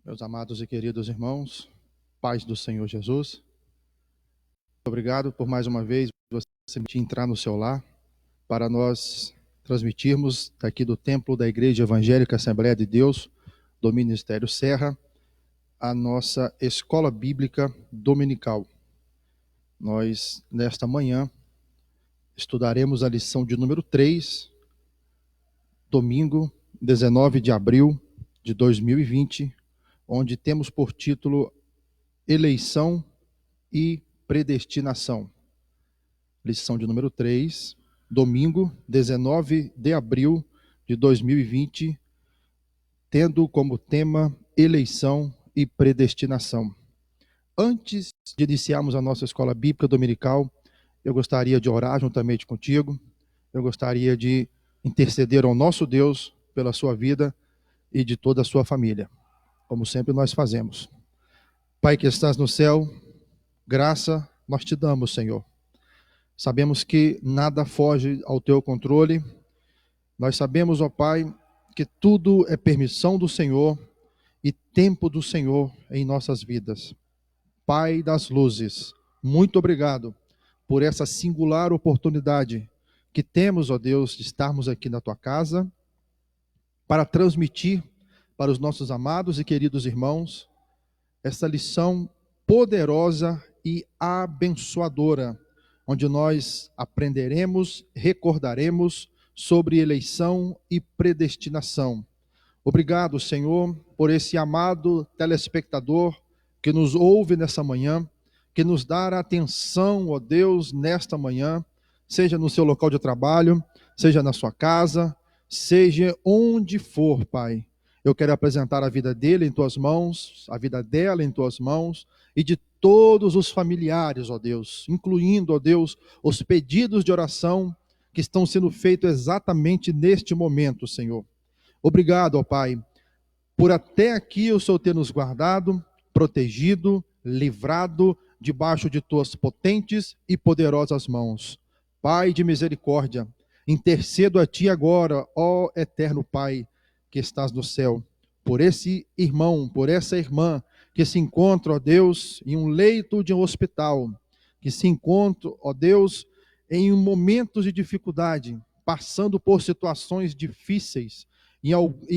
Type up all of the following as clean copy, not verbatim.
Meus amados e queridos irmãos, paz do Senhor Jesus, obrigado por mais uma vez você permitir entrar no seu lar para nós transmitirmos daqui do templo da Igreja Evangélica Assembleia de Deus, do Ministério Serra, a nossa escola bíblica dominical. Nós, nesta manhã, estudaremos a lição de número 3, domingo, 19 de abril de 2020, onde temos por título Eleição e Predestinação. Lição de número 3, domingo, 19 de abril de 2020, tendo como tema Eleição e Predestinação. Antes de iniciarmos a nossa escola bíblica dominical, eu gostaria de orar juntamente contigo, eu gostaria de interceder ao nosso Deus pela sua vida e de toda a sua família, como sempre nós fazemos. Pai que estás no céu, graça nós te damos, Senhor. Sabemos que nada foge ao teu controle. Nós sabemos, ó Pai, que tudo é permissão do Senhor e tempo do Senhor em nossas vidas. Pai das luzes, muito obrigado por essa singular oportunidade que temos, ó Deus, de estarmos aqui na tua casa para transmitir para os nossos amados e queridos irmãos essa lição poderosa e abençoadora, onde nós aprenderemos, recordaremos sobre eleição e predestinação. Obrigado, Senhor, por esse amado telespectador que nos ouve nessa manhã, que nos dá atenção, ó Deus, nesta manhã, seja no seu local de trabalho, seja na sua casa, seja onde for, Pai. Eu quero apresentar a vida dele em tuas mãos, a vida dela em tuas mãos, e de todos os familiares, ó Deus, incluindo, ó Deus, os pedidos de oração que estão sendo feitos exatamente neste momento, Senhor. Obrigado, ó Pai, por até aqui o Senhor ter nos guardado, protegido, livrado, debaixo de tuas potentes e poderosas mãos. Pai de misericórdia, intercedo a ti agora, ó eterno Pai, que estás no céu, por esse irmão, por essa irmã, que se encontra, ó Deus, em um leito de um hospital, que se encontra, ó Deus, em momentos de dificuldade, passando por situações difíceis, e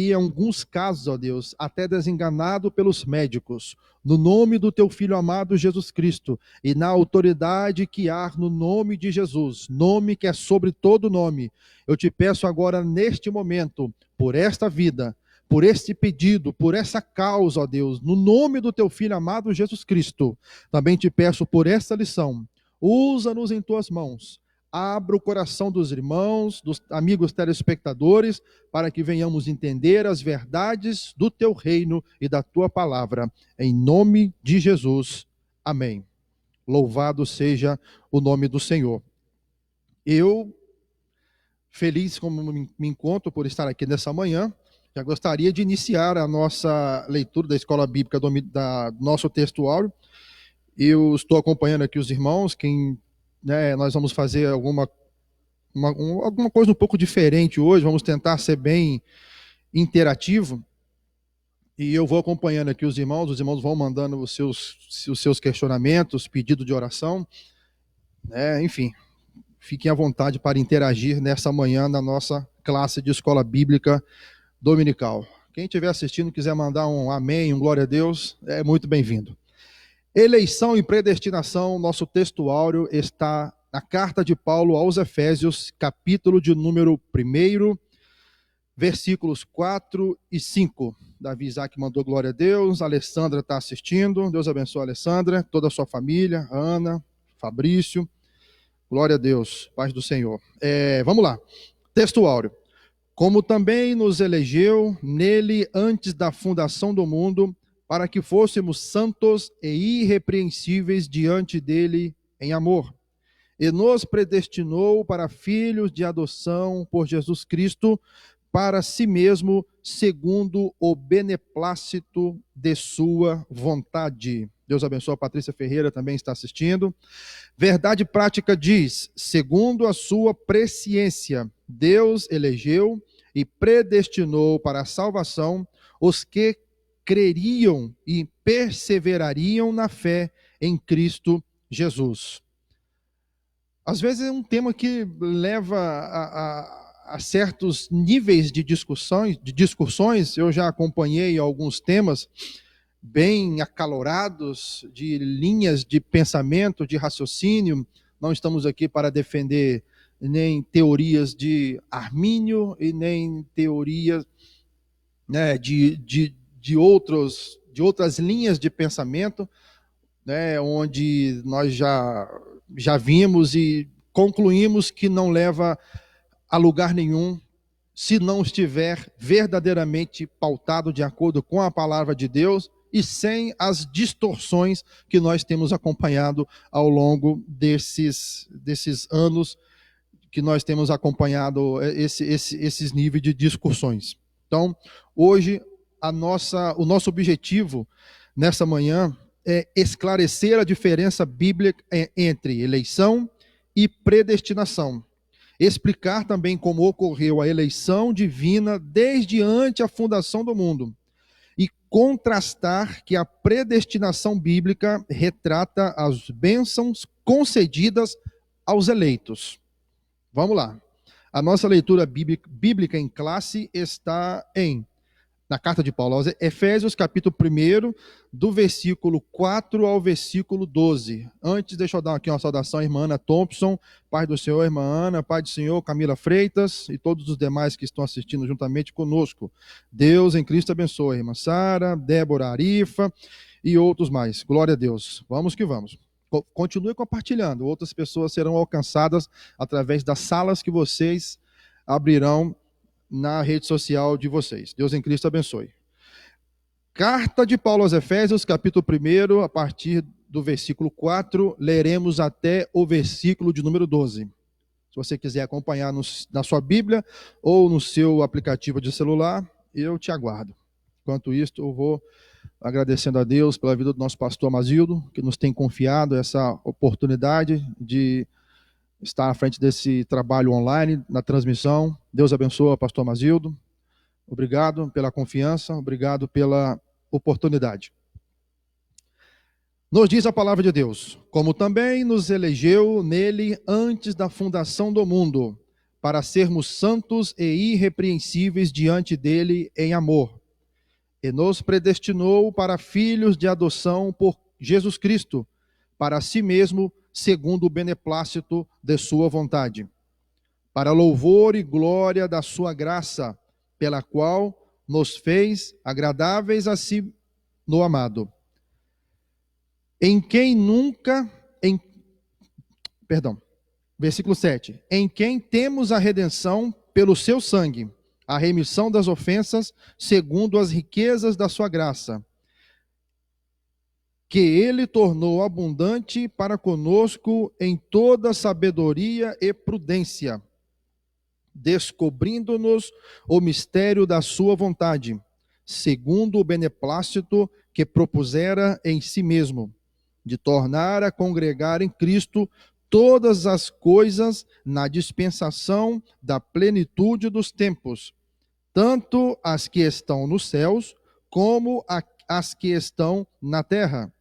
em alguns casos, ó Deus, até desenganado pelos médicos, no nome do teu Filho amado Jesus Cristo, e na autoridade que há no nome de Jesus, nome que é sobre todo nome, eu te peço agora, neste momento, por esta vida, por este pedido, por essa causa, ó Deus, no nome do teu Filho amado Jesus Cristo, também te peço por esta lição, usa-nos em tuas mãos, abra o coração dos irmãos, dos amigos telespectadores, para que venhamos entender as verdades do teu reino e da tua palavra, em nome de Jesus, amém. Louvado seja o nome do Senhor. Eu, feliz como me encontro por estar aqui nessa manhã, já gostaria de iniciar a nossa leitura da Escola Bíblica do nosso texto áureo. Eu estou acompanhando aqui os irmãos, nós vamos fazer alguma coisa um pouco diferente hoje, vamos tentar ser bem interativo, e eu vou acompanhando aqui os irmãos vão mandando os seus questionamentos, pedido de oração, enfim, fiquem à vontade para interagir nessa manhã na nossa classe de Escola Bíblica Dominical. Quem estiver assistindo, quiser mandar um amém, um glória a Deus, é muito bem-vindo. Eleição e predestinação, nosso texto áureo está na carta de Paulo aos Efésios, capítulo de número 1, versículos 4 e 5. Davi Isaac mandou glória a Deus, a Alessandra está assistindo, Deus abençoe a Alessandra, toda a sua família, Ana, Fabrício, glória a Deus, paz do Senhor. Vamos lá, texto áureo. Como também nos elegeu nele antes da fundação do mundo, para que fôssemos santos e irrepreensíveis diante dele em amor. E nos predestinou para filhos de adoção por Jesus Cristo, para si mesmo, segundo o beneplácito de sua vontade. Deus abençoe, a Patrícia Ferreira também está assistindo. Verdade prática diz, segundo a sua presciência, Deus elegeu e predestinou para a salvação os que creriam e perseverariam na fé em Cristo Jesus. Às vezes é um tema que leva a certos níveis de discussões. Eu já acompanhei alguns temas bem acalorados, de linhas de pensamento, de raciocínio. Não estamos aqui para defender nem teorias de Armínio e nem teorias, né, de outras linhas de pensamento, né, onde nós já vimos e concluímos que não leva a lugar nenhum se não estiver verdadeiramente pautado de acordo com a palavra de Deus e sem as distorções que nós temos acompanhado ao longo desses anos que nós temos acompanhado esses níveis de discussões. Então, hoje, o nosso objetivo nessa manhã é esclarecer a diferença bíblica entre eleição e predestinação. Explicar também como ocorreu a eleição divina desde antes a fundação do mundo. E contrastar que a predestinação bíblica retrata as bênçãos concedidas aos eleitos. Vamos lá. A nossa leitura bíblica em classe está na carta de Paulo aos Efésios, capítulo 1, do versículo 4 ao versículo 12. Antes, deixa eu dar aqui uma saudação à irmã Ana Thompson, Pai do Senhor, irmã Ana, Pai do Senhor, Camila Freitas e todos os demais que estão assistindo juntamente conosco. Deus em Cristo abençoe, irmã Sara, Débora Arifa e outros mais. Glória a Deus. Vamos que vamos. Continue compartilhando. Outras pessoas serão alcançadas através das salas que vocês abrirão na rede social de vocês. Deus em Cristo abençoe. Carta de Paulo aos Efésios, capítulo 1, a partir do versículo 4, leremos até o versículo de número 12. Se você quiser acompanhar na sua Bíblia ou no seu aplicativo de celular, eu te aguardo. Enquanto isso, eu vou agradecendo a Deus pela vida do nosso pastor Amazildo, que nos tem confiado essa oportunidade de estar à frente desse trabalho online, na transmissão. Deus abençoe, pastor Amazildo. Obrigado pela confiança, obrigado pela oportunidade. Nos diz a palavra de Deus: como também nos elegeu nele antes da fundação do mundo, para sermos santos e irrepreensíveis diante dele em amor, e nos predestinou para filhos de adoção por Jesus Cristo, para si mesmo, segundo o beneplácito de sua vontade, para louvor e glória da sua graça, pela qual nos fez agradáveis a si no amado, versículo 7, em quem temos a redenção pelo seu sangue, a remissão das ofensas, segundo as riquezas da sua graça, que ele tornou abundante para conosco em toda sabedoria e prudência, descobrindo-nos o mistério da sua vontade, segundo o beneplácito que propusera em si mesmo, de tornar a congregar em Cristo todas as coisas na dispensação da plenitude dos tempos, tanto as que estão nos céus, como as que estão na terra.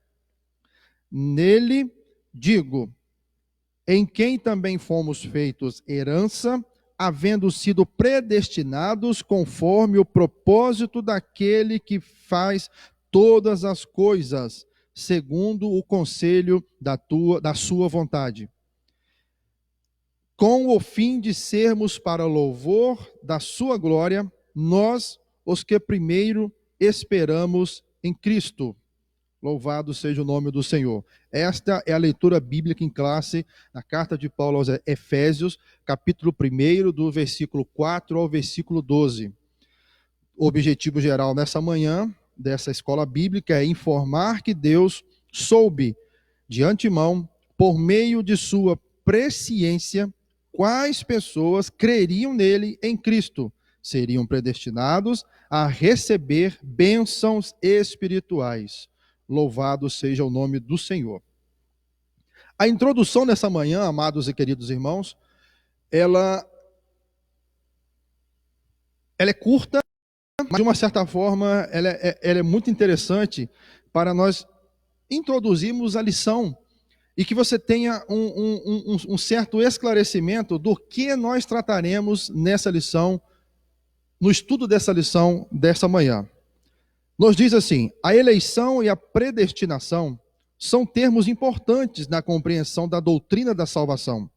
Nele, digo, em quem também fomos feitos herança, havendo sido predestinados conforme o propósito daquele que faz todas as coisas, segundo o conselho da sua vontade, com o fim de sermos para louvor da sua glória, nós, os que primeiro esperamos em Cristo. Louvado seja o nome do Senhor. Esta é a leitura bíblica em classe na carta de Paulo aos Efésios, capítulo 1, do versículo 4 ao versículo 12. O objetivo geral nessa manhã dessa escola bíblica é informar que Deus soube de antemão, por meio de sua presciência, quais pessoas creriam nele em Cristo, seriam predestinados a receber bênçãos espirituais. Louvado seja o nome do Senhor. A introdução nessa manhã, amados e queridos irmãos, ela é curta, de uma certa forma, ela é muito interessante para nós introduzirmos a lição e que você tenha um certo esclarecimento do que nós trataremos nessa lição, no estudo dessa lição desta manhã. Nos diz assim: a eleição e a predestinação são termos importantes na compreensão da doutrina da salvação.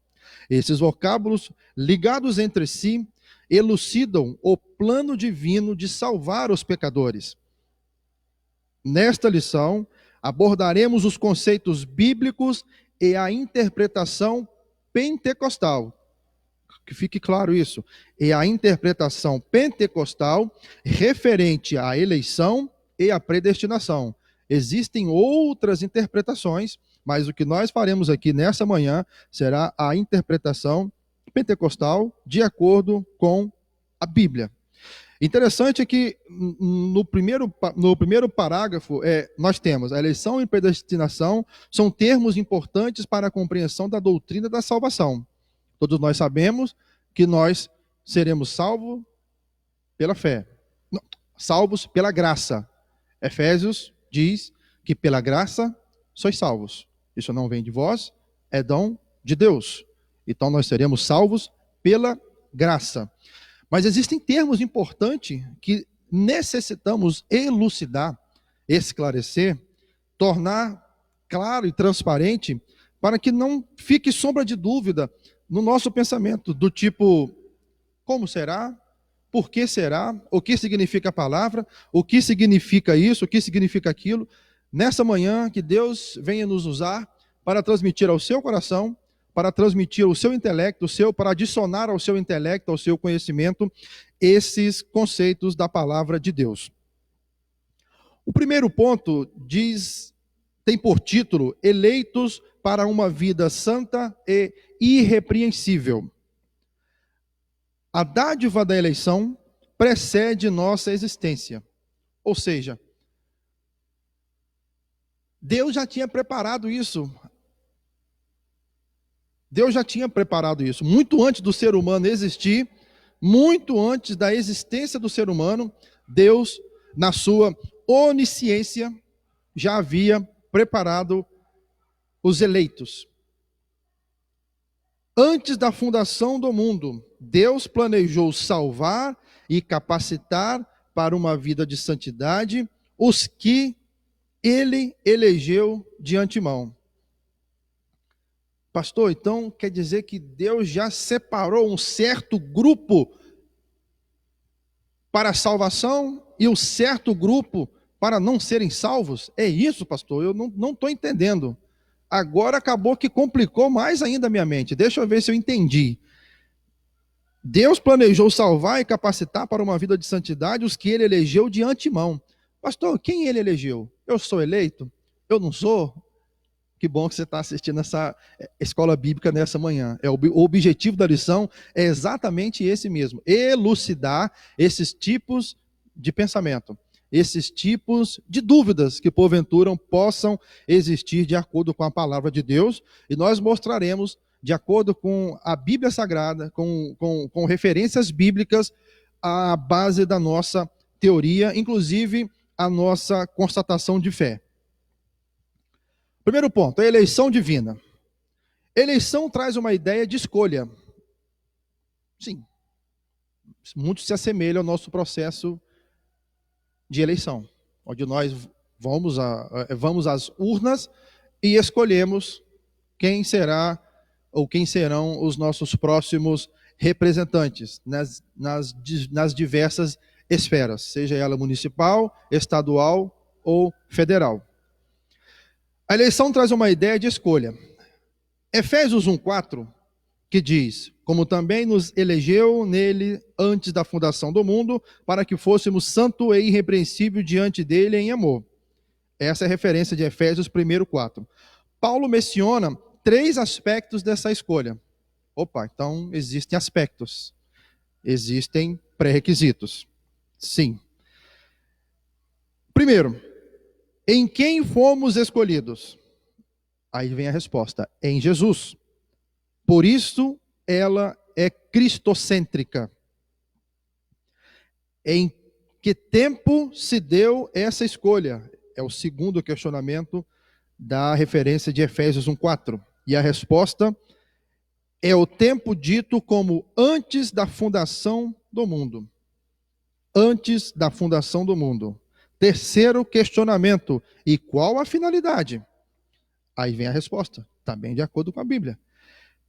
Esses vocábulos, ligados entre si, elucidam o plano divino de salvar os pecadores. Nesta lição, abordaremos os conceitos bíblicos e a interpretação pentecostal. Que fique claro isso. E a interpretação pentecostal referente à eleição e à predestinação. Existem outras interpretações, mas o que nós faremos aqui nessa manhã será a interpretação pentecostal de acordo com a Bíblia. Interessante é que no primeiro parágrafo nós temos a eleição e predestinação são termos importantes para a compreensão da doutrina da salvação. Todos nós sabemos que nós seremos salvos pela fé, salvos pela graça. Efésios diz que pela graça sois salvos. Isso não vem de vós, é dom de Deus. Então nós seremos salvos pela graça. Mas existem termos importantes que necessitamos elucidar, esclarecer, tornar claro e transparente para que não fique sombra de dúvida no nosso pensamento, do tipo, como será? Por que será? O que significa a palavra? O que significa isso? O que significa aquilo? Nessa manhã, que Deus venha nos usar para transmitir ao seu coração, para transmitir ao seu intelecto, para adicionar ao seu intelecto, ao seu conhecimento, esses conceitos da palavra de Deus. O primeiro ponto tem por título, eleitos para uma vida santa e irrepreensível. A dádiva da eleição precede nossa existência. Ou seja, Deus já tinha preparado isso. Deus já tinha preparado isso. Muito antes do ser humano existir, muito antes da existência do ser humano, Deus, na sua onisciência, já havia preparado os eleitos. Antes da fundação do mundo, Deus planejou salvar e capacitar para uma vida de santidade os que Ele elegeu de antemão. Pastor, então quer dizer que Deus já separou um certo grupo para a salvação e um certo grupo para não serem salvos? É isso, pastor? Eu não estou entendendo. Agora acabou que complicou mais ainda a minha mente. Deixa eu ver se eu entendi. Deus planejou salvar e capacitar para uma vida de santidade os que Ele elegeu de antemão. Pastor, quem Ele elegeu? Eu sou eleito? Eu não sou? Que bom que você está assistindo essa escola bíblica nessa manhã. O objetivo da lição é exatamente esse mesmo. Elucidar esses tipos de pensamento. Esses tipos de dúvidas que porventura possam existir de acordo com a palavra de Deus. E nós mostraremos, de acordo com a Bíblia Sagrada, com referências bíblicas, a base da nossa teoria, inclusive a nossa constatação de fé. Primeiro ponto, a eleição divina. Eleição traz uma ideia de escolha. Sim, muito se assemelha ao nosso processo de eleição, onde nós vamos às urnas e escolhemos quem será ou quem serão os nossos próximos representantes nas diversas esferas, seja ela municipal, estadual ou federal. A eleição traz uma ideia de escolha. Efésios 1:4, que diz, como também nos elegeu nele antes da fundação do mundo, para que fôssemos santo e irrepreensível diante dele em amor. Essa é a referência de Efésios 1:4. Paulo menciona 3 aspectos dessa escolha. Então existem aspectos. Existem pré-requisitos. Sim. Primeiro, em quem fomos escolhidos? Aí vem a resposta, em Jesus. Por isso, ela é cristocêntrica. Em que tempo se deu essa escolha? É o segundo questionamento da referência de Efésios 1:4. E a resposta é o tempo dito como antes da fundação do mundo. Antes da fundação do mundo. Terceiro questionamento: e qual a finalidade? Aí vem a resposta, está bem de acordo com a Bíblia.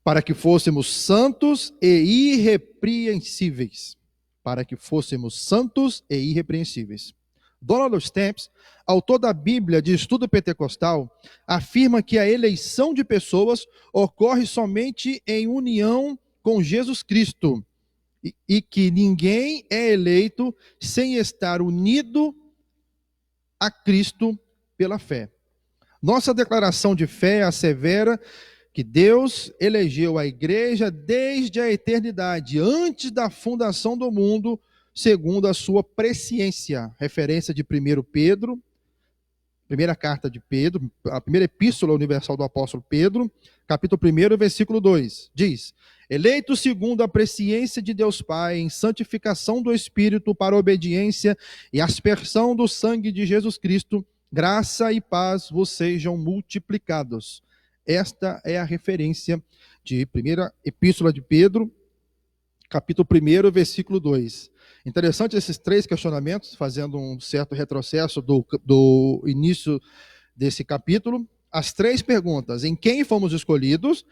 Para que fôssemos santos e irrepreensíveis. Para que fôssemos santos e irrepreensíveis. Donald Stamps, autor da Bíblia de Estudo Pentecostal, afirma que a eleição de pessoas ocorre somente em união com Jesus Cristo e que ninguém é eleito sem estar unido a Cristo pela fé. Nossa declaração de fé assevera que Deus elegeu a igreja desde a eternidade, antes da fundação do mundo, segundo a sua presciência. Referência de 1 Pedro, primeira carta de Pedro, a primeira epístola universal do apóstolo Pedro, capítulo 1, versículo 2, diz: eleito segundo a presciência de Deus Pai, em santificação do Espírito para obediência e aspersão do sangue de Jesus Cristo, graça e paz vos sejam multiplicados. Esta é a referência de primeira epístola de Pedro, capítulo 1, versículo 2. Interessante esses três questionamentos, fazendo um certo retrocesso do início desse capítulo. As três perguntas: em quem fomos escolhidos,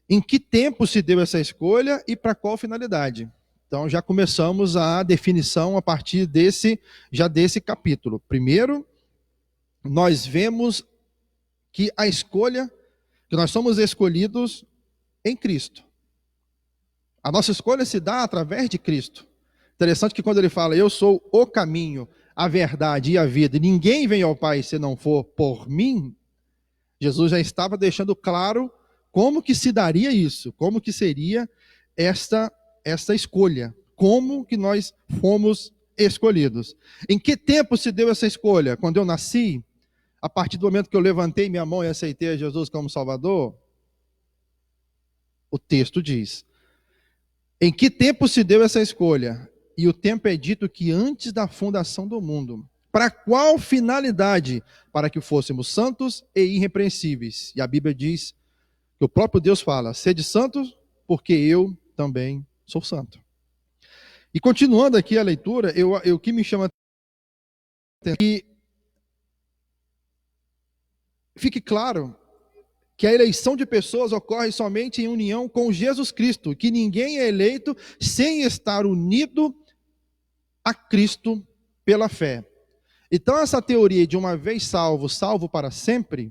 em que tempo se deu essa escolha e para qual finalidade? Então já começamos a definição a partir desse capítulo. Primeiro, nós vemos que a escolha, que nós somos escolhidos em Cristo. A nossa escolha se dá através de Cristo. Interessante que quando ele fala, eu sou o caminho, a verdade e a vida, e ninguém vem ao Pai se não for por mim, Jesus já estava deixando claro como que se daria isso, como que seria esta escolha, como que nós fomos escolhidos. Em que tempo se deu essa escolha? Quando eu nasci? A partir do momento que eu levantei minha mão e aceitei a Jesus como Salvador? O texto diz. Em que tempo se deu essa escolha? E o tempo é dito que antes da fundação do mundo. Para qual finalidade? Para que fôssemos santos e irrepreensíveis. E a Bíblia diz, que o próprio Deus fala, sede santos, porque eu também sou santo. E continuando aqui a leitura, o que me chama a atenção é que fique claro que a eleição de pessoas ocorre somente em união com Jesus Cristo, que ninguém é eleito sem estar unido a Cristo pela fé. Então essa teoria de uma vez salvo, salvo para sempre,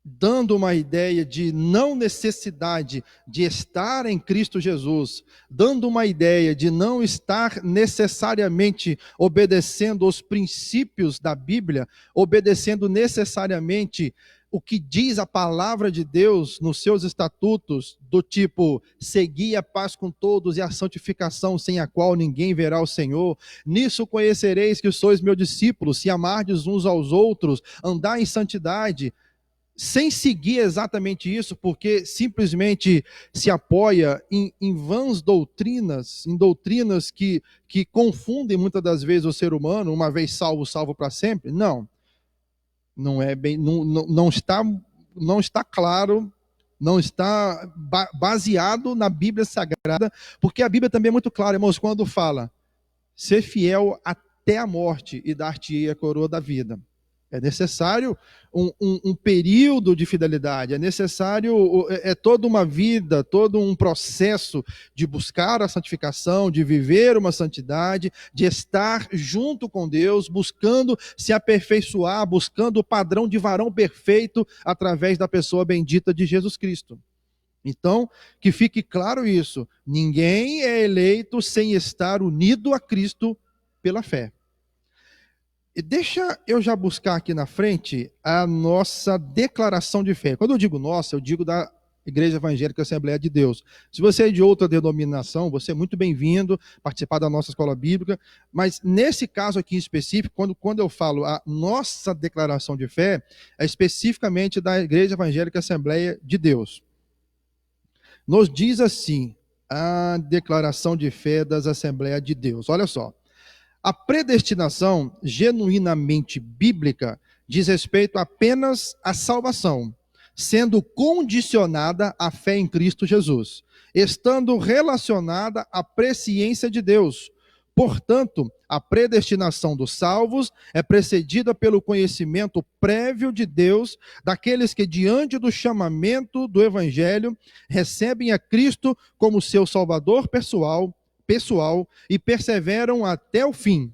dando uma ideia de não necessidade de estar em Cristo Jesus, dando uma ideia de não estar necessariamente obedecendo os princípios da Bíblia, obedecendo necessariamente o que diz a palavra de Deus nos seus estatutos, do tipo, segui a paz com todos e a santificação sem a qual ninguém verá o Senhor. Nisso conhecereis que sois meus discípulos, se amardes uns aos outros, andar em santidade, sem seguir exatamente isso, porque simplesmente se apoia em vãs doutrinas, em doutrinas que confundem muitas das vezes o ser humano, uma vez salvo, salvo para sempre. Não é bem, não está claro, não está baseado na Bíblia Sagrada, porque a Bíblia também é muito clara, irmãos, quando fala, ser fiel até a morte e dar-te-ei a coroa da vida. É necessário um período de fidelidade, é necessário, toda uma vida, todo um processo de buscar a santificação, de viver uma santidade, de estar junto com Deus, buscando se aperfeiçoar, buscando o padrão de varão perfeito através da pessoa bendita de Jesus Cristo. Então, que fique claro isso, ninguém é eleito sem estar unido a Cristo pela fé. E deixa eu já buscar aqui na frente a nossa declaração de fé. Quando eu digo nossa, eu digo da Igreja Evangélica Assembleia de Deus. Se você é de outra denominação, você é muito bem-vindo participar da nossa escola bíblica, mas nesse caso aqui em específico, quando eu falo a nossa declaração de fé, é especificamente da Igreja Evangélica Assembleia de Deus. Nos diz assim, a declaração de fé das Assembleias de Deus. Olha só. A predestinação genuinamente bíblica diz respeito apenas à salvação, sendo condicionada à fé em Cristo Jesus, estando relacionada à presciência de Deus. Portanto, a predestinação dos salvos é precedida pelo conhecimento prévio de Deus daqueles que, diante do chamamento do Evangelho, recebem a Cristo como seu Salvador pessoal e perseveram até o fim.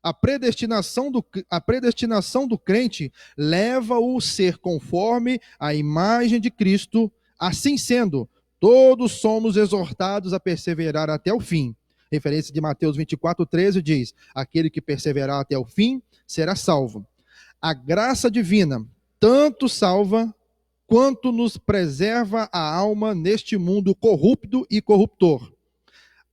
A predestinação do crente leva-o a ser conforme a imagem de Cristo. Assim sendo, todos somos exortados a perseverar até o fim. Referência de Mateus 24:13 diz: aquele que perseverar até o fim será salvo. A graça divina tanto salva quanto nos preserva a alma neste mundo corrupto e corruptor.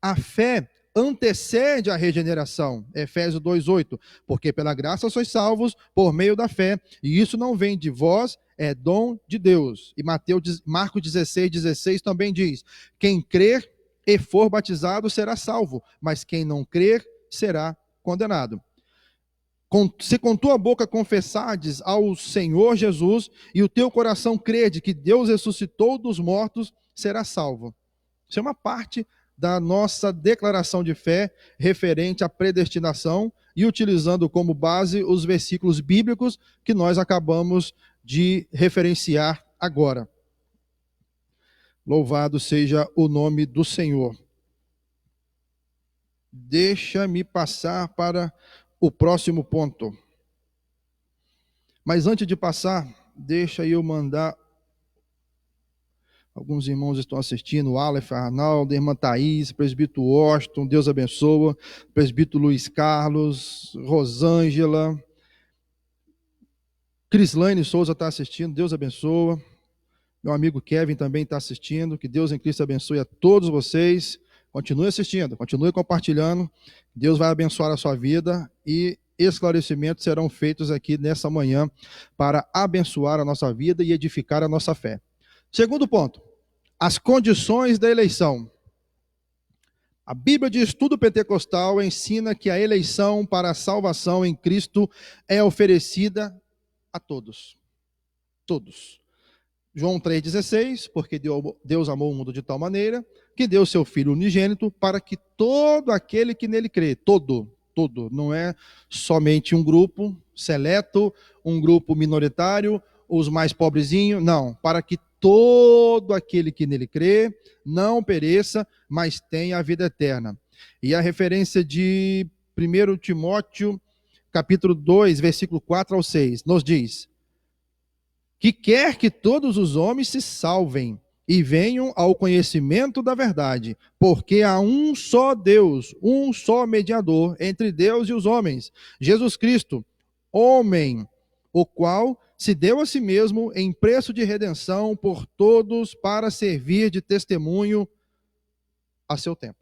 A fé antecede a regeneração, Efésios 2:8, porque pela graça sois salvos por meio da fé, e isso não vem de vós, é dom de Deus. E Marcos 16:16 também diz: quem crer e for batizado será salvo, mas quem não crer será condenado. Se com tua boca confessares ao Senhor Jesus e o teu coração crer de que Deus ressuscitou dos mortos, será salvo. Isso é uma parte da nossa declaração de fé referente à predestinação e utilizando como base os versículos bíblicos que nós acabamos de referenciar agora. Louvado seja o nome do Senhor. Deixa-me passar para o próximo ponto. Mas antes de passar, deixa eu mandar. Alguns irmãos estão assistindo, o Aleph, Arnaldo, irmã Thaís, presbítero Washington, Deus abençoa, presbítero Luiz Carlos, Rosângela, Crislaine Souza está assistindo, Deus abençoa. Meu amigo Kevin também está assistindo, que Deus em Cristo abençoe a todos vocês. Continue assistindo, continue compartilhando, Deus vai abençoar a sua vida e esclarecimentos serão feitos aqui nessa manhã para abençoar a nossa vida e edificar a nossa fé. Segundo ponto, as condições da eleição. A Bíblia de Estudo Pentecostal ensina que a eleição para a salvação em Cristo é oferecida a todos. Todos. João 3,16, porque Deus amou o mundo de tal maneira que deu seu Filho unigênito para que todo aquele que nele crê, todo, não é somente um grupo seleto, um grupo minoritário, os mais pobrezinhos, não, para que todo aquele que nele crê não pereça, mas tenha a vida eterna. E a referência de 1 Timóteo, capítulo 2, versículo 4 ao 6, nos diz: que quer que todos os homens se salvem e venham ao conhecimento da verdade, porque há um só Deus, um só mediador entre Deus e os homens, Jesus Cristo, homem, o qual se deu a si mesmo em preço de redenção por todos para servir de testemunho a seu tempo.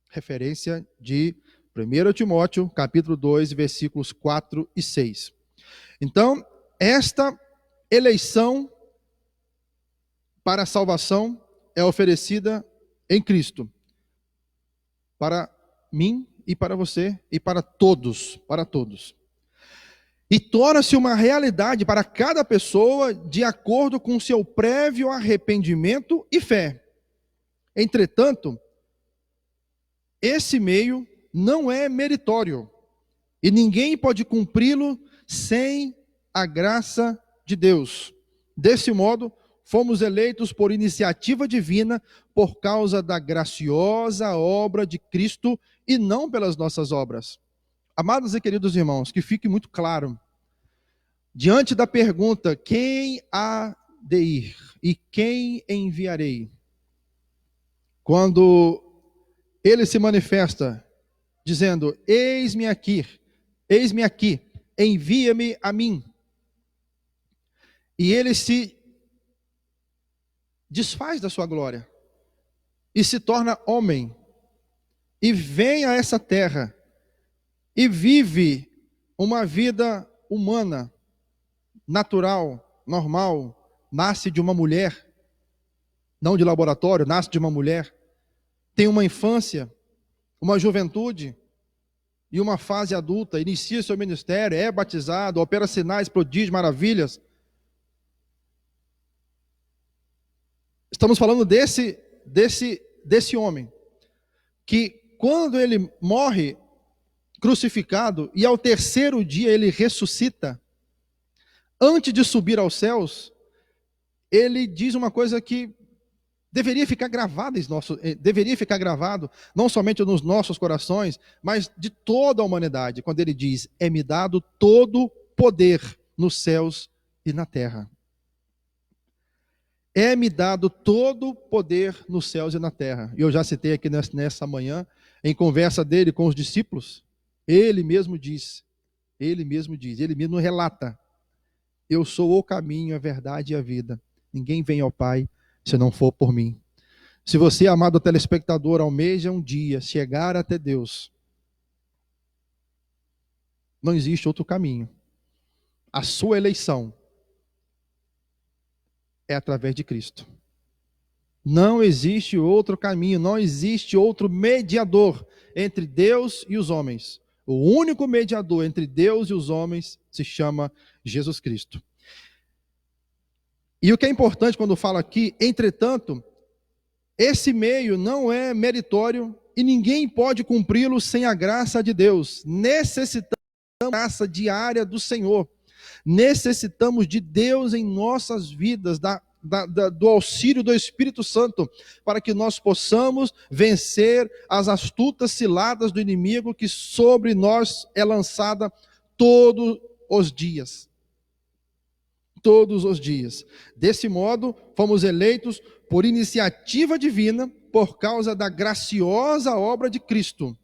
Referência de 1 Timóteo, capítulo 2, versículos 4 e 6. Então, esta eleição para a salvação é oferecida em Cristo, para mim e para você e para todos, E torna-se uma realidade para cada pessoa de acordo com seu prévio arrependimento e fé. Entretanto, esse meio não é meritório e ninguém pode cumpri-lo sem a graça de Deus. Desse modo, fomos eleitos por iniciativa divina por causa da graciosa obra de Cristo e não pelas nossas obras. Amados e queridos irmãos, que fique muito claro, diante da pergunta, quem há de ir e quem enviarei? Quando ele se manifesta dizendo, eis-me aqui, envia-me a mim. E ele se desfaz da sua glória e se torna homem e vem a essa terra e vive uma vida humana, natural, normal, nasce de uma mulher, não de laboratório, nasce de uma mulher, tem uma infância, uma juventude, em uma fase adulta, inicia seu ministério, é batizado, opera sinais, prodígios, maravilhas. Estamos falando desse homem, que quando ele morre crucificado e ao terceiro dia ele ressuscita, antes de subir aos céus, ele diz uma coisa que deveria ficar gravado não somente nos nossos corações, mas de toda a humanidade, quando ele diz: é-me dado todo poder nos céus e na terra. É-me dado todo poder nos céus e na terra. E eu já citei aqui nessa manhã, em conversa dele com os discípulos, ele mesmo relata: eu sou o caminho, a verdade e a vida. Ninguém vem ao Pai se não for por mim. Se você, amado telespectador, almeja um dia chegar até Deus, não existe outro caminho. A sua eleição é através de Cristo. Não existe outro caminho, não existe outro mediador entre Deus e os homens. O único mediador entre Deus e os homens se chama Jesus Cristo. E o que é importante quando falo aqui, entretanto, esse meio não é meritório e ninguém pode cumpri-lo sem a graça de Deus. Necessitamos da graça diária do Senhor. Necessitamos de Deus em nossas vidas, do auxílio do Espírito Santo, para que nós possamos vencer as astutas ciladas do inimigo que sobre nós é lançada todos os dias. Todos os dias. Desse modo, fomos eleitos por iniciativa divina, por causa da graciosa obra de Cristo,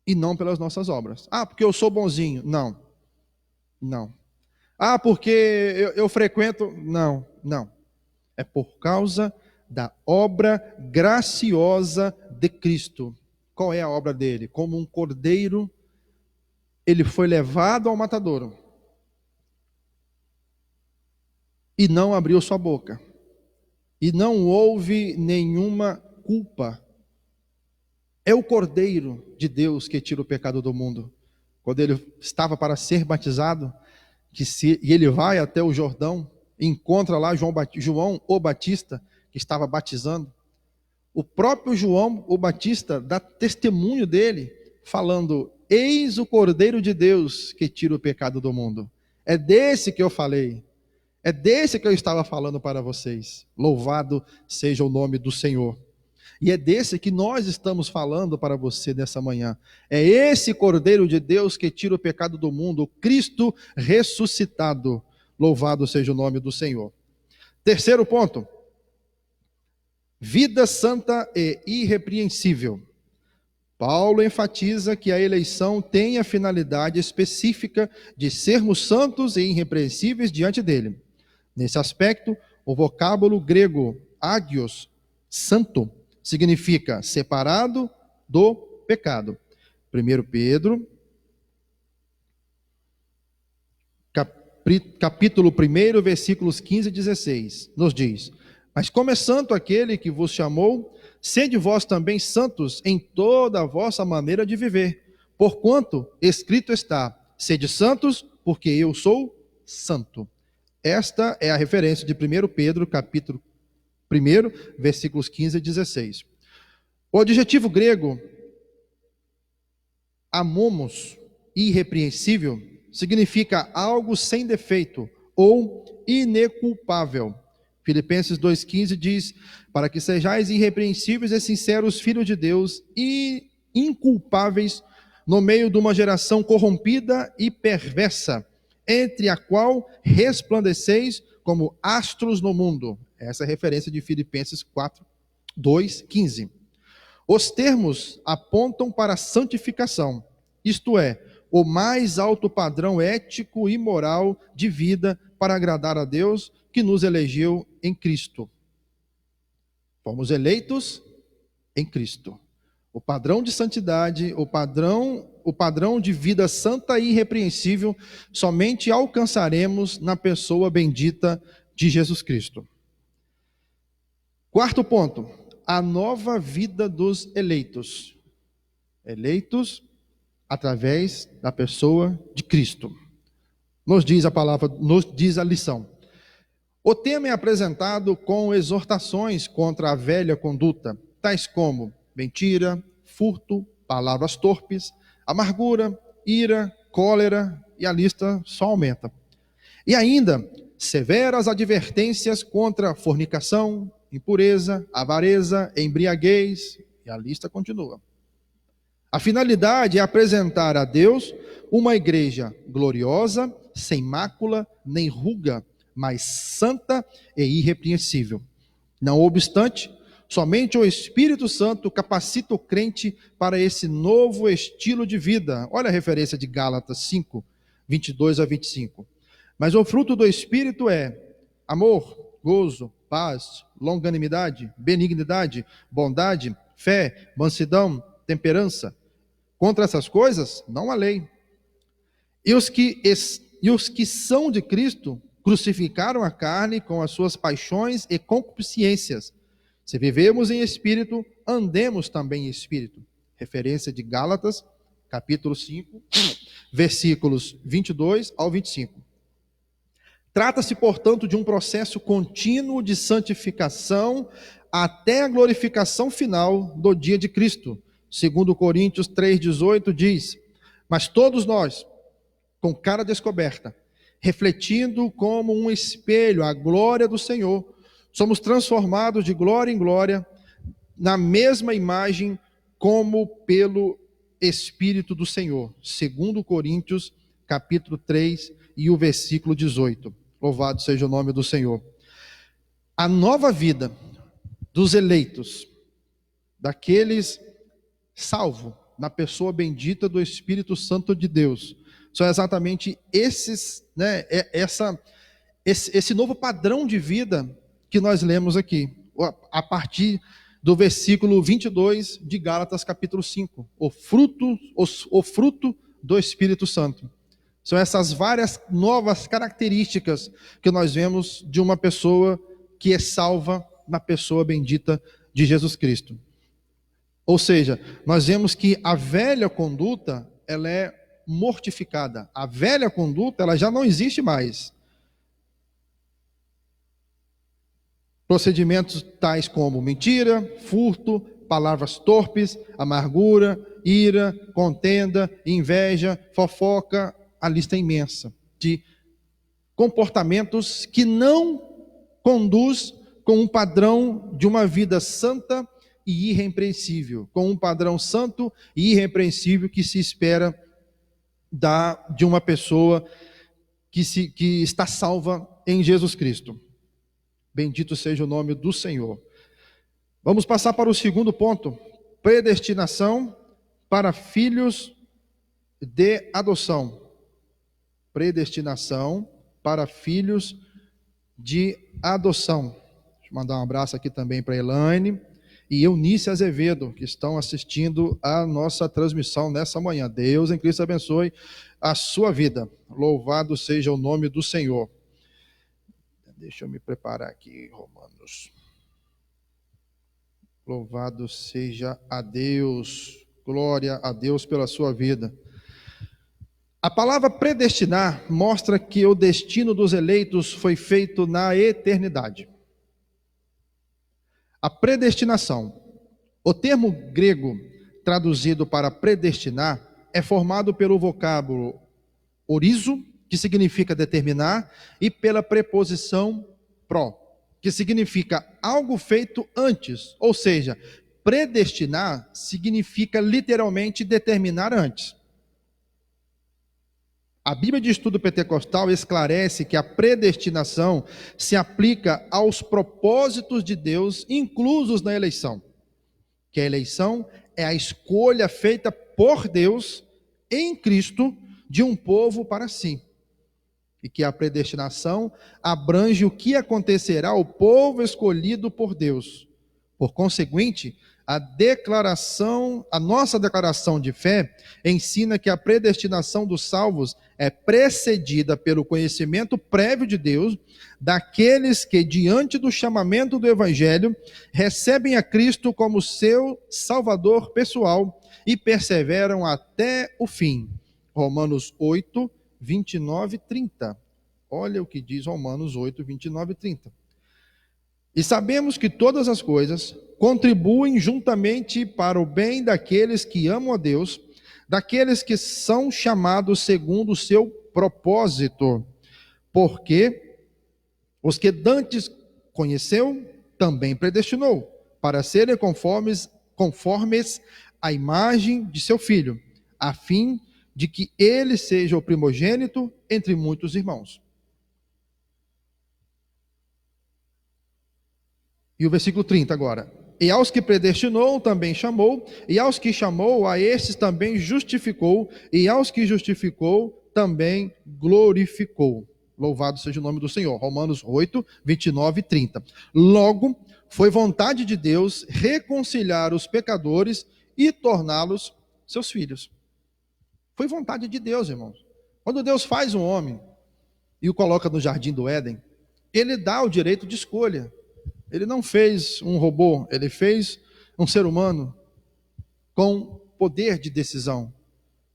e não pelas nossas obras. Ah, porque eu sou bonzinho. Não. Ah, porque eu frequento. Não. É por causa da obra graciosa de Cristo. Qual é a obra dele? Como um cordeiro, ele foi levado ao matadouro e não abriu sua boca, e não houve nenhuma culpa. É o Cordeiro de Deus que tira o pecado do mundo. Quando ele estava para ser batizado, e ele vai até o Jordão, encontra lá João o Batista, que estava batizando. O próprio João o Batista dá testemunho dele, falando: eis o Cordeiro de Deus que tira o pecado do mundo. É desse que eu falei. É desse que eu estava falando para vocês. Louvado seja o nome do Senhor. E é desse que nós estamos falando para você nessa manhã. É esse Cordeiro de Deus que tira o pecado do mundo, o Cristo ressuscitado. Louvado seja o nome do Senhor. Terceiro ponto: vida santa e irrepreensível. Paulo enfatiza que a eleição tem a finalidade específica de sermos santos e irrepreensíveis diante dele. Nesse aspecto, o vocábulo grego agios, santo, significa separado do pecado. 1 Pedro, capítulo 1, versículos 15 e 16, nos diz: mas como é santo aquele que vos chamou, sede vós também santos em toda a vossa maneira de viver, porquanto escrito está: sede santos, porque eu sou santo. Esta é a referência de 1 Pedro, capítulo 1, versículos 15 e 16. O adjetivo grego amomos, irrepreensível, significa algo sem defeito ou ineculpável. Filipenses 2,15 diz: para que sejais irrepreensíveis e sinceros filhos de Deus e inculpáveis no meio de uma geração corrompida e perversa, entre a qual resplandeceis como astros no mundo. Essa é a referência de Filipenses 2,15. Os termos apontam para a santificação, isto é, o mais alto padrão ético e moral de vida para agradar a Deus, que nos elegeu em Cristo. Fomos eleitos em Cristo. O padrão de santidade, o padrão de vida santa e irrepreensível, somente alcançaremos na pessoa bendita de Jesus Cristo. Quarto ponto: a nova vida dos eleitos. Eleitos através da pessoa de Cristo. Nos diz a palavra, nos diz a lição. O tema é apresentado com exortações contra a velha conduta, tais como mentira, furto, palavras torpes, amargura, ira, cólera, e a lista só aumenta. E ainda, severas advertências contra fornicação, impureza, avareza, embriaguez, e a lista continua. A finalidade é apresentar a Deus uma igreja gloriosa, sem mácula nem ruga, mas santa e irrepreensível. Não obstante, somente o Espírito Santo capacita o crente para esse novo estilo de vida. Olha a referência de Gálatas 5, 22 a 25. Mas o fruto do Espírito é amor, gozo, paz, longanimidade, benignidade, bondade, fé, mansidão, temperança. Contra essas coisas, não há lei. E os que são de Cristo crucificaram a carne com as suas paixões e concupiscências. Se vivemos em espírito, andemos também em espírito. Referência de Gálatas, capítulo 5, versículos 22 ao 25. Trata-se, portanto, de um processo contínuo de santificação até a glorificação final do dia de Cristo. Segundo Coríntios 3,18 diz: mas todos nós, com cara descoberta, refletindo como um espelho a glória do Senhor, somos transformados de glória em glória, na mesma imagem como pelo Espírito do Senhor. Segundo Coríntios, capítulo 3 e o versículo 18. Louvado seja o nome do Senhor. A nova vida dos eleitos, daqueles salvos na pessoa bendita do Espírito Santo de Deus, são exatamente esses, esse novo padrão de vida que nós lemos aqui, a partir do versículo 22 de Gálatas capítulo 5, o fruto do Espírito Santo. São essas várias novas características que nós vemos de uma pessoa que é salva na pessoa bendita de Jesus Cristo. Ou seja, nós vemos que a velha conduta, ela é mortificada. A velha conduta, ela já não existe mais. Procedimentos tais como mentira, furto, palavras torpes, amargura, ira, contenda, inveja, fofoca, a lista é imensa de comportamentos que não conduz com um padrão de uma vida santa e irrepreensível, com um padrão santo e irrepreensível que se espera de uma pessoa que está salva em Jesus Cristo. Bendito seja o nome do Senhor. Vamos passar para o segundo ponto: predestinação para filhos de adoção. Predestinação para filhos de adoção. Deixa eu mandar um abraço aqui também para Elaine e Eunice Azevedo, que estão assistindo a nossa transmissão nessa manhã. Deus em Cristo abençoe a sua vida. Louvado seja o nome do Senhor. Deixa eu me preparar aqui, Romanos. Louvado seja a Deus. Glória a Deus pela sua vida. A palavra predestinar mostra que o destino dos eleitos foi feito na eternidade. A predestinação, o termo grego traduzido para predestinar, é formado pelo vocábulo orizo, que significa determinar, e pela preposição pró, que significa algo feito antes. Ou seja, predestinar significa literalmente determinar antes. A Bíblia de Estudo Pentecostal esclarece que a predestinação se aplica aos propósitos de Deus inclusos na eleição. Que a eleição é a escolha feita por Deus em Cristo de um povo para si. E que a predestinação abrange o que acontecerá ao povo escolhido por Deus. Por conseguinte, A nossa declaração de fé ensina que a predestinação dos salvos é precedida pelo conhecimento prévio de Deus daqueles que, diante do chamamento do Evangelho, recebem a Cristo como seu Salvador pessoal e perseveram até o fim. Romanos 8, 29 e 30. Olha o que diz Romanos 8, 29 e 30. E sabemos que todas as coisas contribuem juntamente para o bem daqueles que amam a Deus, daqueles que são chamados segundo o seu propósito. Porque os que dantes conheceu, também predestinou, para serem conformes à imagem de seu Filho, a fim de que ele seja o primogênito entre muitos irmãos. E o versículo 30 agora. E aos que predestinou, também chamou, e aos que chamou, a estes também justificou, e aos que justificou, também glorificou. Louvado seja o nome do Senhor. Romanos 8, 29 e 30. Logo, foi vontade de Deus reconciliar os pecadores e torná-los seus filhos. Foi vontade de Deus, irmãos. Quando Deus faz um homem e o coloca no jardim do Éden, ele dá o direito de escolha. Ele não fez um robô, ele fez um ser humano com poder de decisão,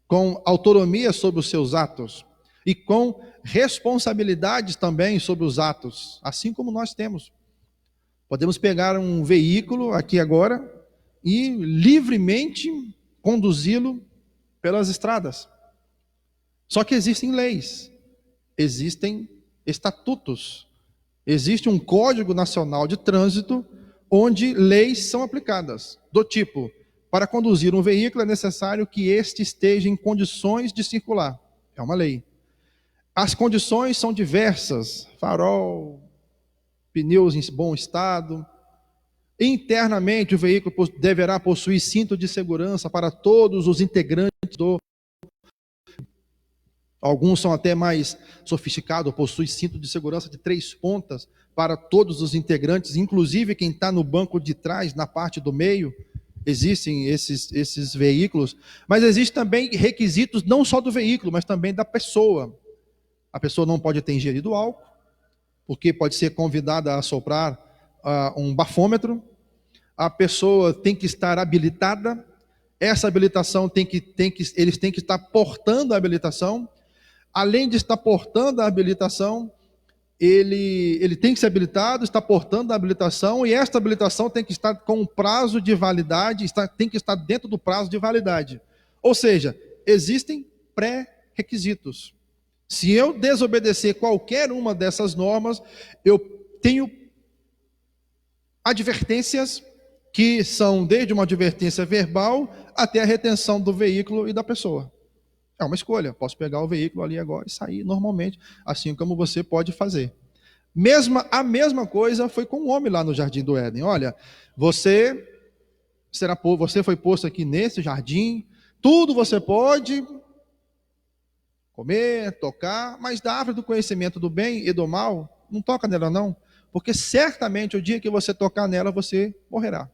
com autonomia sobre os seus atos e com responsabilidades também sobre os atos, assim como nós temos. Podemos pegar um veículo aqui agora e livremente conduzi-lo pelas estradas. Só que existem leis, existem estatutos, existe um Código Nacional de Trânsito onde leis são aplicadas, do tipo, para conduzir um veículo é necessário que este esteja em condições de circular. É uma lei. As condições são diversas: farol, pneus em bom estado. Internamente, o veículo deverá possuir cinto de segurança para todos os integrantes do. Alguns são até mais sofisticados, possuem cinto de segurança de 3 pontas para todos os integrantes, inclusive quem está no banco de trás, na parte do meio. Existem esses veículos, mas existem também requisitos não só do veículo, mas também da pessoa. A pessoa não pode ter ingerido álcool, porque pode ser convidada a soprar um bafômetro. A pessoa tem que estar habilitada. Essa habilitação eles têm que estar portando a habilitação. Além de estar portando a habilitação, ele tem que ser habilitado, está portando a habilitação, e esta habilitação tem que estar com um prazo de validade, tem que estar dentro do prazo de validade. Ou seja, existem pré-requisitos. Se eu desobedecer qualquer uma dessas normas, eu tenho advertências que são desde uma advertência verbal até a retenção do veículo e da pessoa. É uma escolha. Posso pegar o veículo ali agora e sair normalmente, assim como você pode fazer. A mesma coisa foi com o homem lá no jardim do Éden. Olha, você foi posto aqui nesse jardim, tudo você pode comer, tocar, mas da árvore do conhecimento do bem e do mal, não toca nela não, porque certamente o dia que você tocar nela, você morrerá.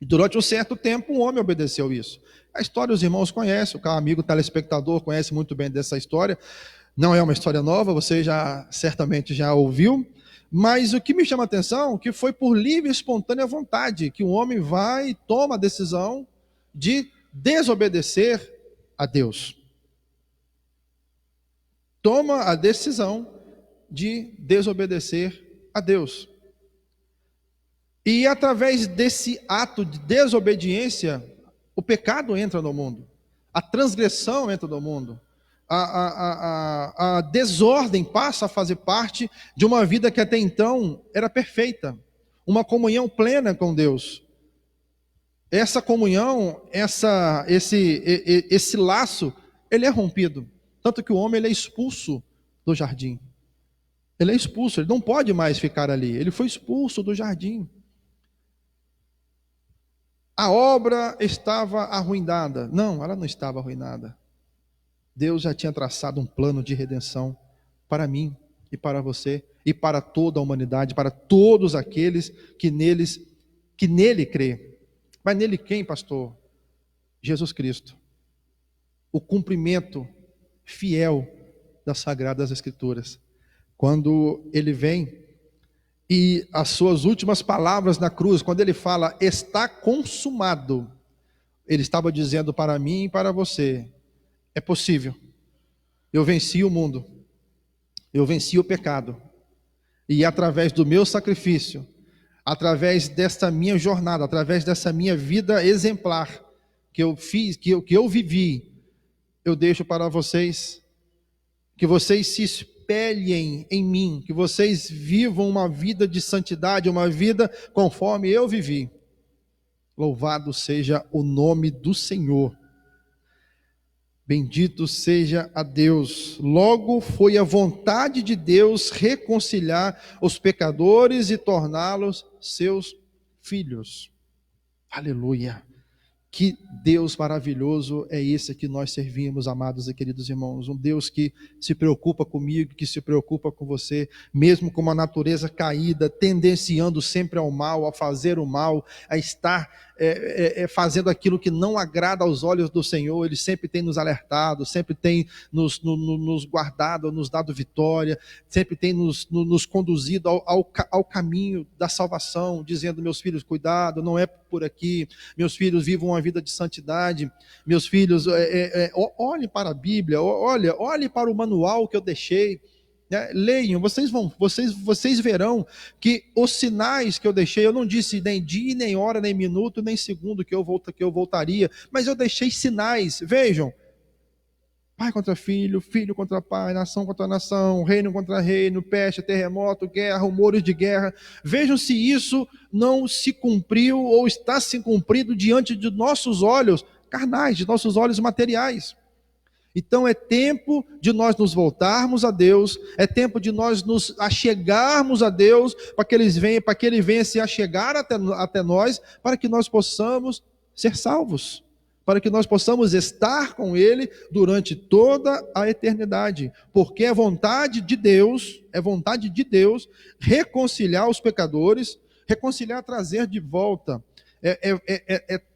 E durante um certo tempo, um homem obedeceu isso. A história os irmãos conhecem, o amigo telespectador conhece muito bem dessa história. Não é uma história nova, você certamente já ouviu. Mas o que me chama a atenção é que foi por livre e espontânea vontade que o homem vai e toma a decisão de desobedecer a Deus. Toma a decisão de desobedecer a Deus. E através desse ato de desobediência, o pecado entra no mundo, a transgressão entra no mundo, a desordem passa a fazer parte de uma vida que até então era perfeita, uma comunhão plena com Deus. Essa comunhão, esse laço, ele é rompido, tanto que o homem ele é expulso do jardim. Ele é expulso, ele não pode mais ficar ali, ele foi expulso do jardim. A obra estava arruinada. Não, ela não estava arruinada. Deus já tinha traçado um plano de redenção para mim e para você e para toda a humanidade, para todos aqueles que que nele crê. Mas nele quem, pastor? Jesus Cristo. O cumprimento fiel das Sagradas Escrituras. Quando ele vem e as suas últimas palavras na cruz, quando ele fala, está consumado, ele estava dizendo para mim e para você, é possível. Eu venci o mundo, eu venci o pecado, e através do meu sacrifício, através desta minha jornada, através dessa minha vida exemplar, que eu fiz, que eu vivi, eu deixo para vocês, que vocês se espelhem em mim, que vocês vivam uma vida de santidade, uma vida conforme eu vivi. Louvado seja o nome do Senhor. Bendito seja a Deus. Logo foi a vontade de Deus reconciliar os pecadores e torná-los seus filhos. Aleluia. Que Deus maravilhoso é esse que nós servimos, amados e queridos irmãos. Um Deus que se preocupa comigo, que se preocupa com você, mesmo com uma natureza caída, tendenciando sempre ao mal, a fazer o mal, a estar fazendo aquilo que não agrada aos olhos do Senhor. Ele sempre tem nos alertado, sempre tem nos guardado, nos dado vitória, sempre tem nos conduzido ao caminho da salvação, dizendo, meus filhos, cuidado, não é por aqui, meus filhos, vivam uma vida de santidade, meus filhos, olhem para a Bíblia, olhem para o manual que eu deixei, né? Leiam, vocês verão que os sinais que eu deixei, eu não disse nem dia, nem hora, nem minuto, nem segundo que eu voltaria, mas eu deixei sinais. Vejam, pai contra filho, filho contra pai, nação contra nação, reino contra reino, peste, terremoto, guerra, rumores de guerra. Vejam se isso não se cumpriu ou está se cumprindo diante de nossos olhos carnais, de nossos olhos materiais. Então é tempo de nós nos voltarmos a Deus, é tempo de nós nos achegarmos a Deus, para que Ele venha se achegar até nós, para que nós possamos ser salvos, para que nós possamos estar com Ele durante toda a eternidade, porque é vontade de Deus reconciliar os pecadores, reconciliar, trazer de volta,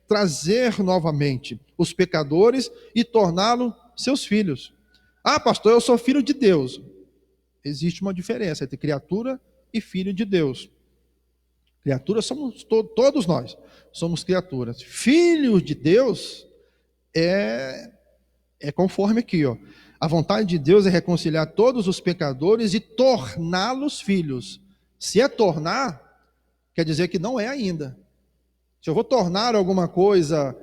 trazer novamente os pecadores e torná-los seus filhos. Ah, pastor, eu sou filho de Deus. Existe uma diferença entre criatura e filho de Deus. Criatura somos todos nós, somos criaturas. Filhos de Deus é conforme aqui, ó. A vontade de Deus é reconciliar todos os pecadores e torná-los filhos. Se é tornar, quer dizer que não é ainda. Se eu vou tornar alguma coisa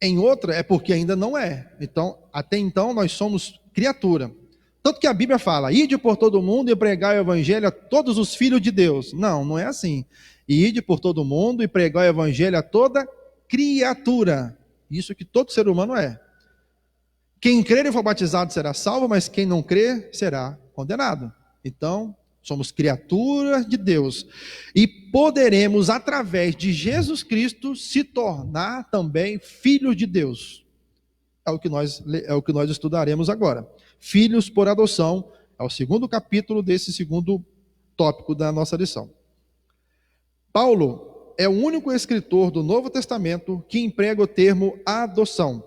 em outra, é porque ainda não é. Então, até então, nós somos criatura. Tanto que a Bíblia fala, ide por todo mundo e pregai o evangelho a todos os filhos de Deus. Não, não é assim. Ide por todo mundo e pregai o evangelho a toda criatura. Isso que todo ser humano é. Quem crer e for batizado será salvo, mas quem não crer será condenado. Então, somos criaturas de Deus e poderemos, através de Jesus Cristo, se tornar também filhos de Deus. É o que nós estudaremos agora. Filhos por adoção, é o segundo capítulo desse segundo tópico da nossa lição. Paulo é o único escritor do Novo Testamento que emprega o termo adoção.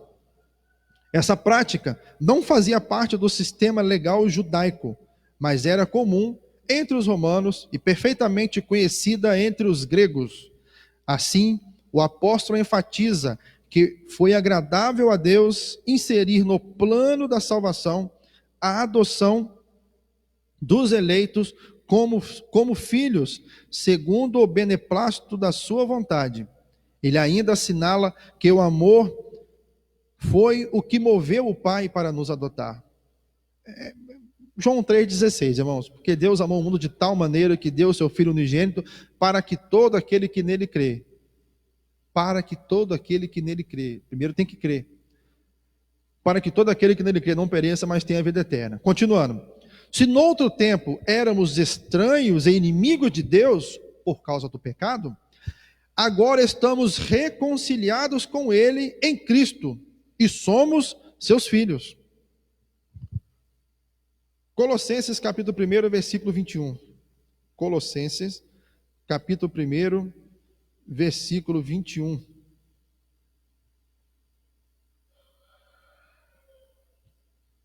Essa prática não fazia parte do sistema legal judaico, mas era comum entre os romanos e perfeitamente conhecida entre os gregos. Assim, o apóstolo enfatiza que foi agradável a Deus inserir no plano da salvação a adoção dos eleitos como filhos, segundo o beneplácito da sua vontade. Ele ainda assinala que o amor foi o que moveu o Pai para nos adotar. João 3,16, irmãos, porque Deus amou o mundo de tal maneira que deu o seu Filho unigênito para que todo aquele que nele crê, primeiro tem que crer, para que todo aquele que nele crê não pereça, mas tenha a vida eterna. Continuando, se no outro tempo éramos estranhos e inimigos de Deus por causa do pecado, agora estamos reconciliados com Ele em Cristo e somos seus filhos. Colossenses capítulo 1, versículo 21. Colossenses capítulo 1, versículo 21.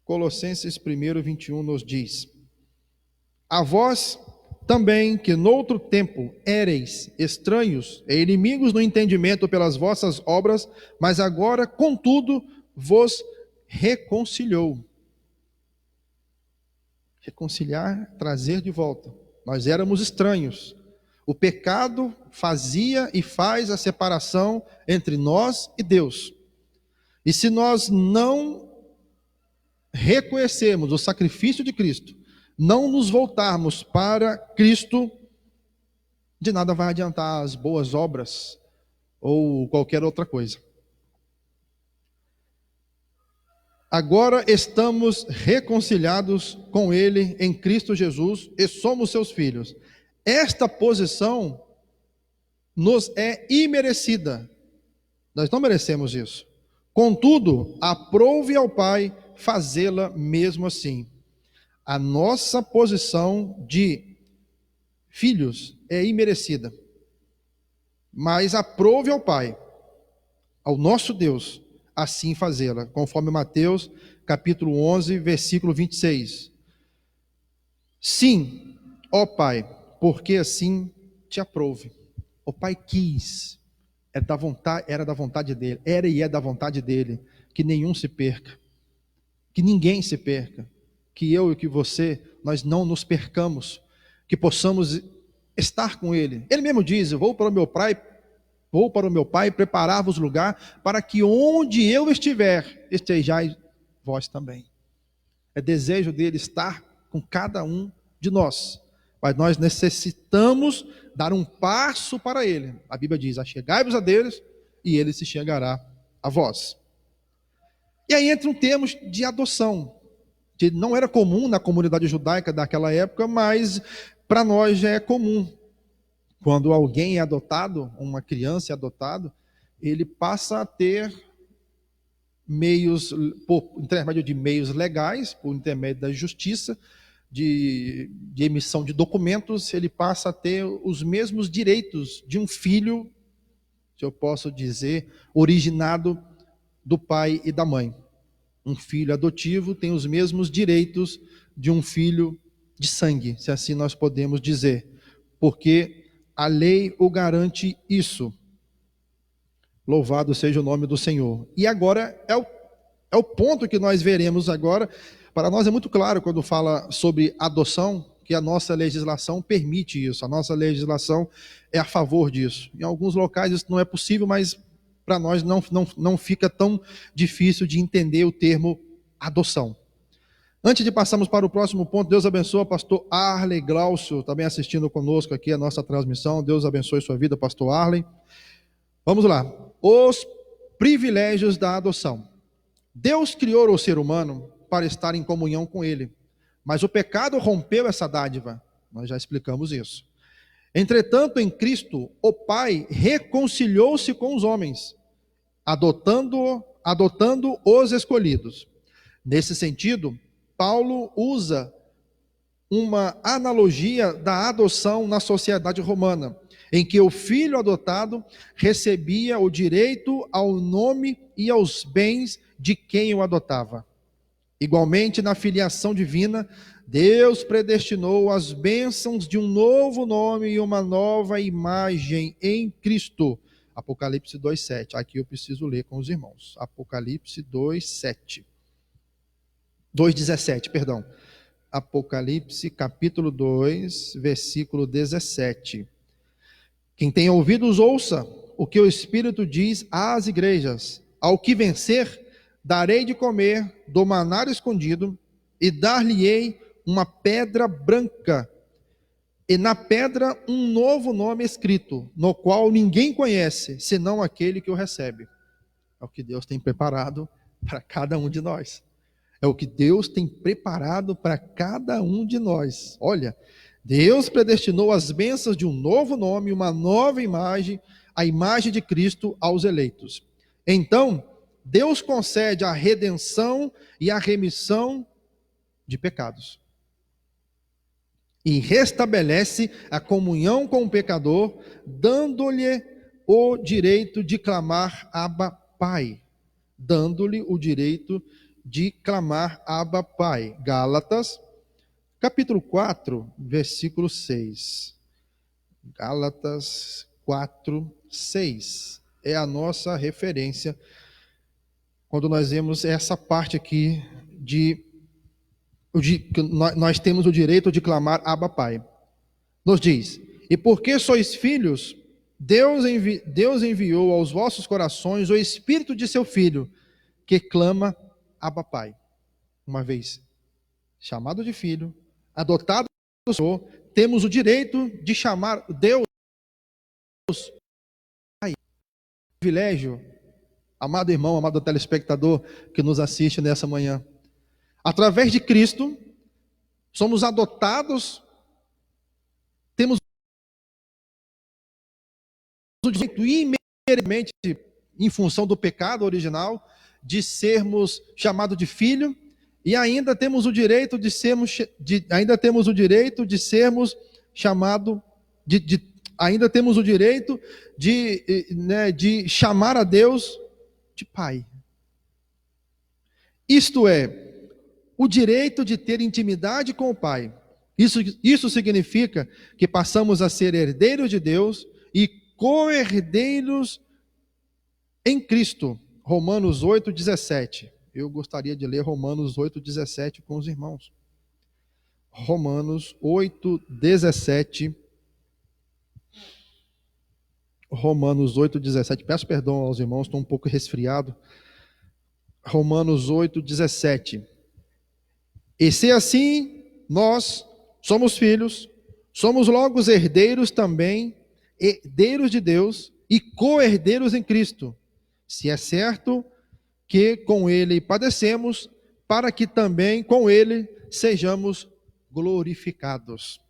Colossenses 1, 21 nos diz: a vós também, que noutro tempo éreis estranhos e inimigos no entendimento pelas vossas obras, mas agora, contudo, vos reconciliou. Reconciliar, trazer de volta. Nós éramos estranhos. O pecado fazia e faz a separação entre nós e Deus. E se nós não reconhecermos o sacrifício de Cristo, não nos voltarmos para Cristo, de nada vai adiantar as boas obras ou qualquer outra coisa. Agora estamos reconciliados com Ele em Cristo Jesus e somos seus filhos. Esta posição nos é imerecida. Nós não merecemos isso. Contudo, aprove ao Pai fazê-la mesmo assim. A nossa posição de filhos é imerecida. Mas aprove ao Pai, ao nosso Deus, assim fazê-la, conforme Mateus capítulo 11, versículo 26. Sim, ó Pai, porque assim te aprove. O Pai quis, era da vontade dele, era e é da vontade dele, que nenhum se perca, que ninguém se perca, que eu e que você, nós não nos percamos, que possamos estar com ele. Ele mesmo diz: vou para o meu Pai preparar-vos lugar, para que onde eu estiver, estejais vós também. É desejo dele estar com cada um de nós, mas nós necessitamos dar um passo para ele. A Bíblia diz: achegai-vos a Deus, e ele se chegará a vós. E aí entra um termo de adoção, que não era comum na comunidade judaica daquela época, mas para nós já é comum. Quando alguém é adotado, uma criança é adotado, ele passa a ter meios, por intermédio de meios legais, por intermédio da justiça, de emissão de documentos, ele passa a ter os mesmos direitos de um filho, se eu posso dizer, originado do pai e da mãe. Um filho adotivo tem os mesmos direitos de um filho de sangue, se assim nós podemos dizer, porque a lei o garante isso. Louvado seja o nome do Senhor. E agora é o ponto que nós veremos agora. Para nós é muito claro quando fala sobre adoção, que a nossa legislação permite isso. A nossa legislação é a favor disso. Em alguns locais isso não é possível, mas para nós não fica tão difícil de entender o termo adoção. Antes de passarmos para o próximo ponto, Deus abençoe o pastor Arley Glaucio, também assistindo conosco aqui a nossa transmissão. Deus abençoe sua vida, pastor Arley. Vamos lá. Os privilégios da adoção. Deus criou o ser humano para estar em comunhão com ele, mas o pecado rompeu essa dádiva. Nós já explicamos isso. Entretanto, em Cristo, o Pai reconciliou-se com os homens, adotando os escolhidos. Nesse sentido, Paulo usa uma analogia da adoção na sociedade romana, em que o filho adotado recebia o direito ao nome e aos bens de quem o adotava. Igualmente, na filiação divina, Deus predestinou as bênçãos de um novo nome e uma nova imagem em Cristo. Apocalipse 2:7. Aqui eu preciso ler com os irmãos. Apocalipse 2:17, perdão. Apocalipse capítulo 2, versículo 17. Quem tem ouvidos, ouça o que o Espírito diz às igrejas. Ao que vencer, darei de comer do maná escondido, e dar-lhe-ei uma pedra branca, e na pedra um novo nome escrito, no qual ninguém conhece, senão aquele que o recebe. É o que Deus tem preparado para cada um de nós. É o que Deus tem preparado para cada um de nós. Olha, Deus predestinou as bênçãos de um novo nome, uma nova imagem, a imagem de Cristo aos eleitos. Então, Deus concede a redenção e a remissão de pecados. E restabelece a comunhão com o pecador, dando-lhe o direito de clamar Abba Pai. Dando-lhe o direito de clamar Abba Pai. Gálatas, capítulo 4, versículo 6. Gálatas 4, 6. É a nossa referência quando nós vemos essa parte aqui que nós temos o direito de clamar Abba Pai. Nos diz: e porque sois filhos, Deus enviou aos vossos corações o Espírito de seu Filho, que clama Abba Pai. Uma vez chamado de filho, adotado do Senhor, temos o direito de chamar Deus Pai. Privilégio, amado irmão, amado telespectador que nos assiste nessa manhã. Através de Cristo, somos adotados, temos o direito imediatamente, em função do pecado original, de sermos chamados de filho, e ainda temos o direito de sermos chamado ainda temos o direito de chamar a Deus de Pai. Isto é, o direito de ter intimidade com o Pai. Isso significa que passamos a ser herdeiros de Deus e co-herdeiros em Cristo. Romanos 8,17. Eu gostaria de ler Romanos 8,17 com os irmãos. Romanos 8,17. Romanos 8,17. Peço perdão aos irmãos, estou um pouco resfriado. Romanos 8,17. E se assim nós somos filhos, somos logo os herdeiros também, herdeiros de Deus e co-herdeiros em Cristo. Se é certo que com ele padecemos, para que também com ele sejamos glorificados.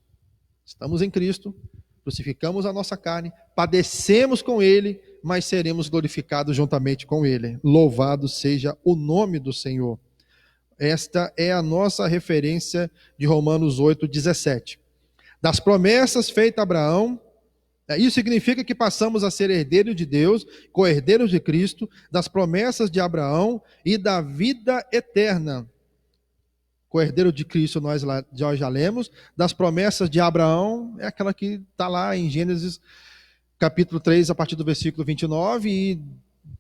Estamos em Cristo, crucificamos a nossa carne, padecemos com ele, mas seremos glorificados juntamente com ele. Louvado seja o nome do Senhor. Esta é a nossa referência de Romanos 8,17. Das promessas feitas a Abraão, isso significa que passamos a ser herdeiros de Deus, co-herdeiros de Cristo, das promessas de Abraão e da vida eterna. Co-herdeiro de Cristo nós já lemos, das promessas de Abraão, é aquela que está lá em Gênesis capítulo 3, a partir do versículo 29 e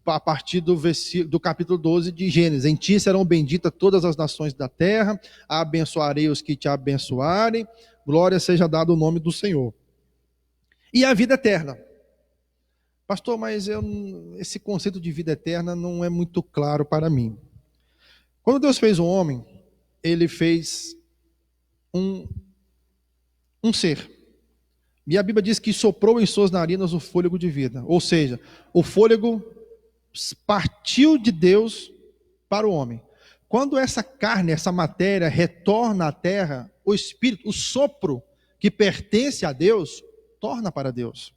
a partir do capítulo 12 de Gênesis. Em ti serão benditas todas as nações da terra, abençoarei os que te abençoarem, glória seja dada o nome do Senhor. E a vida eterna. Pastor, mas esse conceito de vida eterna não é muito claro para mim. Quando Deus fez o homem, ele fez um ser. E a Bíblia diz que soprou em suas narinas o fôlego de vida. Ou seja, o fôlego partiu de Deus para o homem. Quando essa carne, essa matéria retorna à terra, o espírito, o sopro que pertence a Deus, torna para Deus.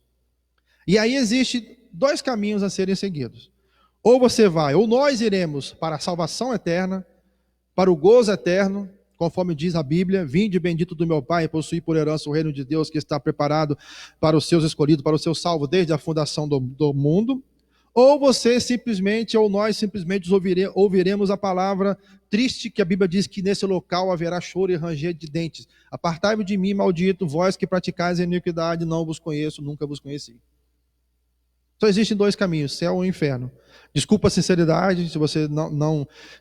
E aí existe dois caminhos a serem seguidos. Ou você vai, ou nós iremos para a salvação eterna, para o gozo eterno, conforme diz a Bíblia: vinde bendito do meu Pai, possuí por herança o reino de Deus que está preparado para os seus escolhidos, para os seus salvos desde a fundação do mundo. Ou você simplesmente, ou nós simplesmente ouviremos a palavra triste que a Bíblia diz que nesse local haverá choro e ranger de dentes. Apartai-vos de mim, maldito, vós que praticais a iniquidade, não vos conheço, nunca vos conheci. Só existem dois caminhos, céu ou inferno. Desculpa a sinceridade, se você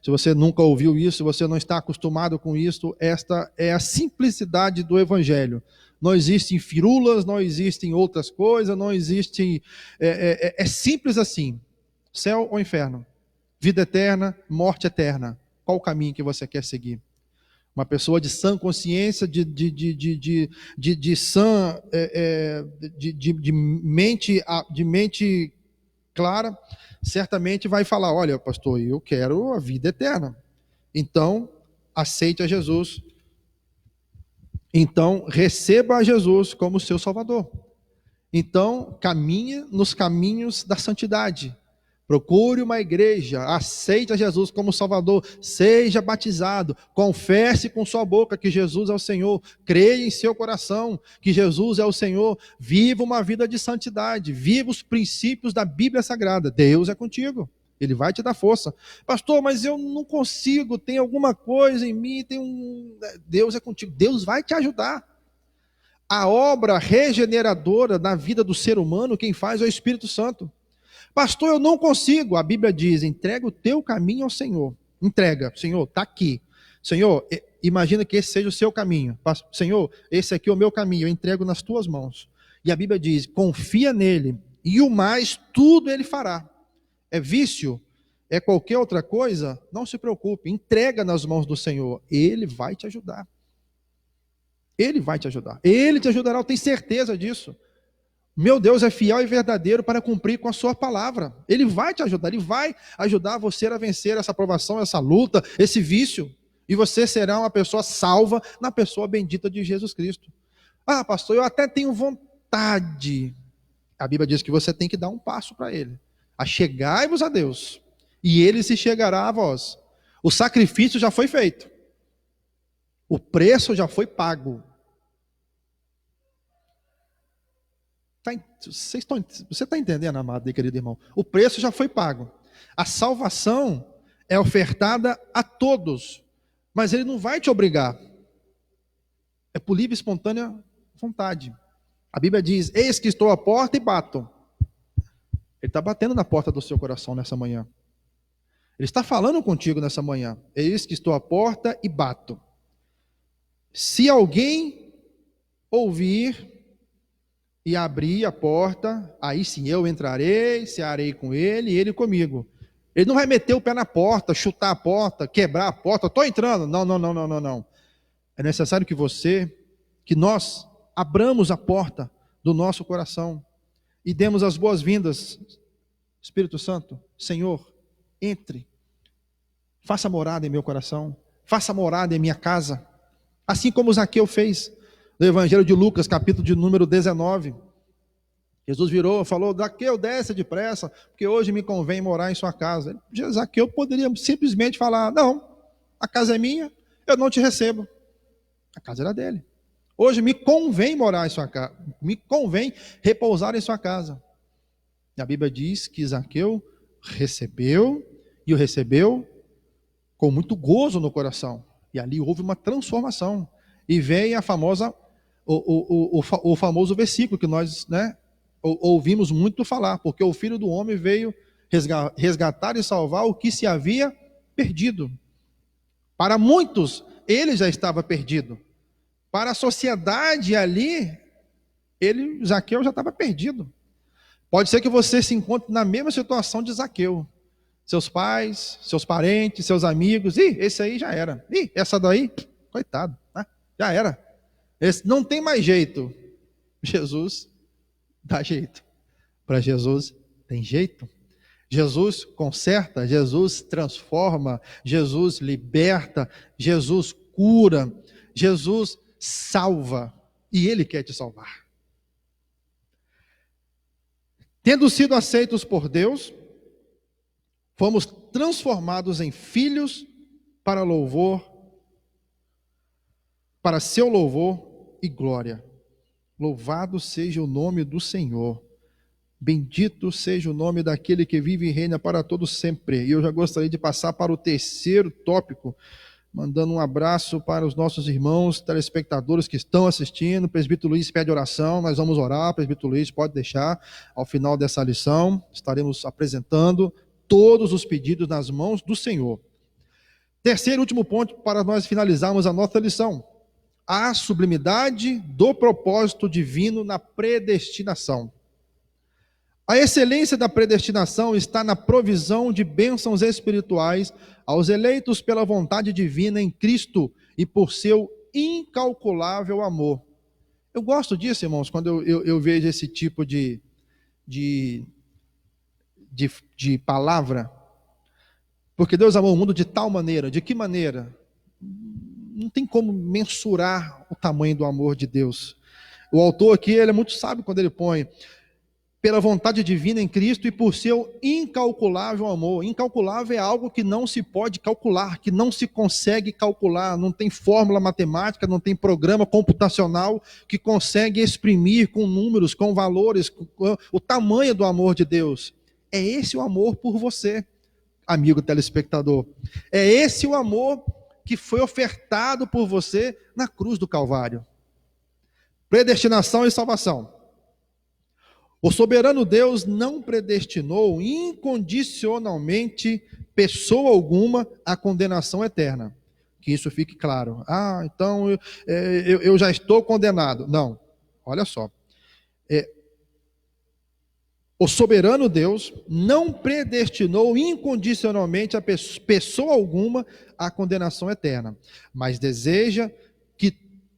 se você nunca ouviu isso, se você não está acostumado com isso, esta é a simplicidade do Evangelho. Não existem firulas, não existem outras coisas, não existem... É simples assim. Céu ou inferno? Vida eterna, morte eterna. Qual o caminho que você quer seguir? Uma pessoa de sã consciência, de mente clara, certamente vai falar: olha, pastor, eu quero a vida eterna. Então, aceite a Jesus. Então, receba a Jesus como seu Salvador. Então, caminhe nos caminhos da santidade, Procure uma igreja, aceite a Jesus como Salvador, seja batizado, confesse com sua boca que Jesus é o Senhor, creia em seu coração que Jesus é o Senhor, viva uma vida de santidade, viva os princípios da Bíblia Sagrada. Deus é contigo, Ele vai te dar força. Pastor, mas eu não consigo, tem alguma coisa em mim, Deus é contigo, Deus vai te ajudar. A obra regeneradora da vida do ser humano, quem faz é o Espírito Santo. Pastor, eu não consigo. A Bíblia diz: entrega o teu caminho ao Senhor. Entrega, Senhor, está aqui. Senhor, imagina que esse seja o seu caminho. Senhor, esse aqui é o meu caminho, eu entrego nas tuas mãos. E a Bíblia diz: confia nele, e o mais tudo ele fará. É vício? É qualquer outra coisa? Não se preocupe, entrega nas mãos do Senhor. Ele vai te ajudar. Ele vai te ajudar. Ele te ajudará, eu tenho certeza disso. Meu Deus é fiel e verdadeiro para cumprir com a sua palavra. Ele vai te ajudar, Ele vai ajudar você a vencer essa provação, essa luta, esse vício. E você será uma pessoa salva na pessoa bendita de Jesus Cristo. Ah, pastor, eu até tenho vontade. A Bíblia diz que você tem que dar um passo para Ele. Achegai-vos a Deus, e Ele se chegará a vós. O sacrifício já foi feito. O preço já foi pago. Você está entendendo, amado e querido irmão? O preço já foi pago. A salvação é ofertada a todos, mas Ele não vai te obrigar. É por livre e espontânea vontade. A Bíblia diz: eis que estou à porta e bato. Ele está batendo na porta do seu coração nessa manhã. Ele está falando contigo nessa manhã. Eis que estou à porta e bato. Se alguém ouvir e abrir a porta, aí sim eu entrarei, cearei com ele e ele comigo. Ele não vai meter o pé na porta, chutar a porta, quebrar a porta, estou entrando. Não. É necessário que nós abramos a porta do nosso coração e demos as boas-vindas. Espírito Santo, Senhor, entre, faça morada em meu coração, faça morada em minha casa, assim como Zaqueu fez. No Evangelho de Lucas, capítulo de número 19, Jesus virou e falou: Zaqueu, desce depressa, porque hoje me convém morar em sua casa. Zaqueu poderia simplesmente falar: não, a casa é minha, eu não te recebo. A casa era dele. Hoje me convém morar em sua casa, me convém repousar em sua casa. E a Bíblia diz que Zaqueu recebeu, e o recebeu com muito gozo no coração. E ali houve uma transformação. E veio a famosa o famoso versículo que nós ouvimos muito falar, porque o Filho do Homem veio resgatar e salvar o que se havia perdido. Para muitos, ele já estava perdido. Para a sociedade ali, Zaqueu já estava perdido. Pode ser que você se encontre na mesma situação de Zaqueu. Seus pais, seus parentes, seus amigos, esse aí já era. Essa daí, coitado, né? Já era. Esse não tem mais jeito. Jesus dá jeito. Para Jesus tem jeito. Jesus conserta, Jesus transforma, Jesus liberta, Jesus cura, Jesus salva. E Ele quer te salvar. Tendo sido aceitos por Deus, fomos transformados em filhos para louvor, para seu louvor e glória. Louvado seja o nome do Senhor. Bendito seja o nome daquele que vive e reina para todos sempre. E eu já gostaria de passar para o terceiro tópico, mandando um abraço para os nossos irmãos telespectadores que estão assistindo. O presbítero Luiz pede oração, nós vamos orar. O presbítero Luiz pode deixar ao final dessa lição. Estaremos apresentando todos os pedidos nas mãos do Senhor. Terceiro e último ponto para nós finalizarmos a nossa lição: a sublimidade do propósito divino na predestinação. A excelência da predestinação está na provisão de bênçãos espirituais aos eleitos pela vontade divina em Cristo e por seu incalculável amor. Eu gosto disso, irmãos, quando eu vejo esse tipo de palavra, porque Deus amou o mundo de tal maneira. De que maneira? Não tem como mensurar o tamanho do amor de Deus. O autor aqui, ele é muito sábio quando ele põe: pela vontade divina em Cristo e por seu incalculável amor. Incalculável é algo que não se pode calcular, que não se consegue calcular, não tem fórmula matemática, não tem programa computacional que consegue exprimir com números, com valores, com o tamanho do amor de Deus. É esse o amor por você, amigo telespectador. É esse o amor que foi ofertado por você na cruz do Calvário. Predestinação e salvação. O soberano Deus não predestinou incondicionalmente pessoa alguma à condenação eterna. Que isso fique claro. Então eu já estou condenado. Não, olha só. O soberano Deus não predestinou incondicionalmente a pessoa alguma à condenação eterna, mas deseja que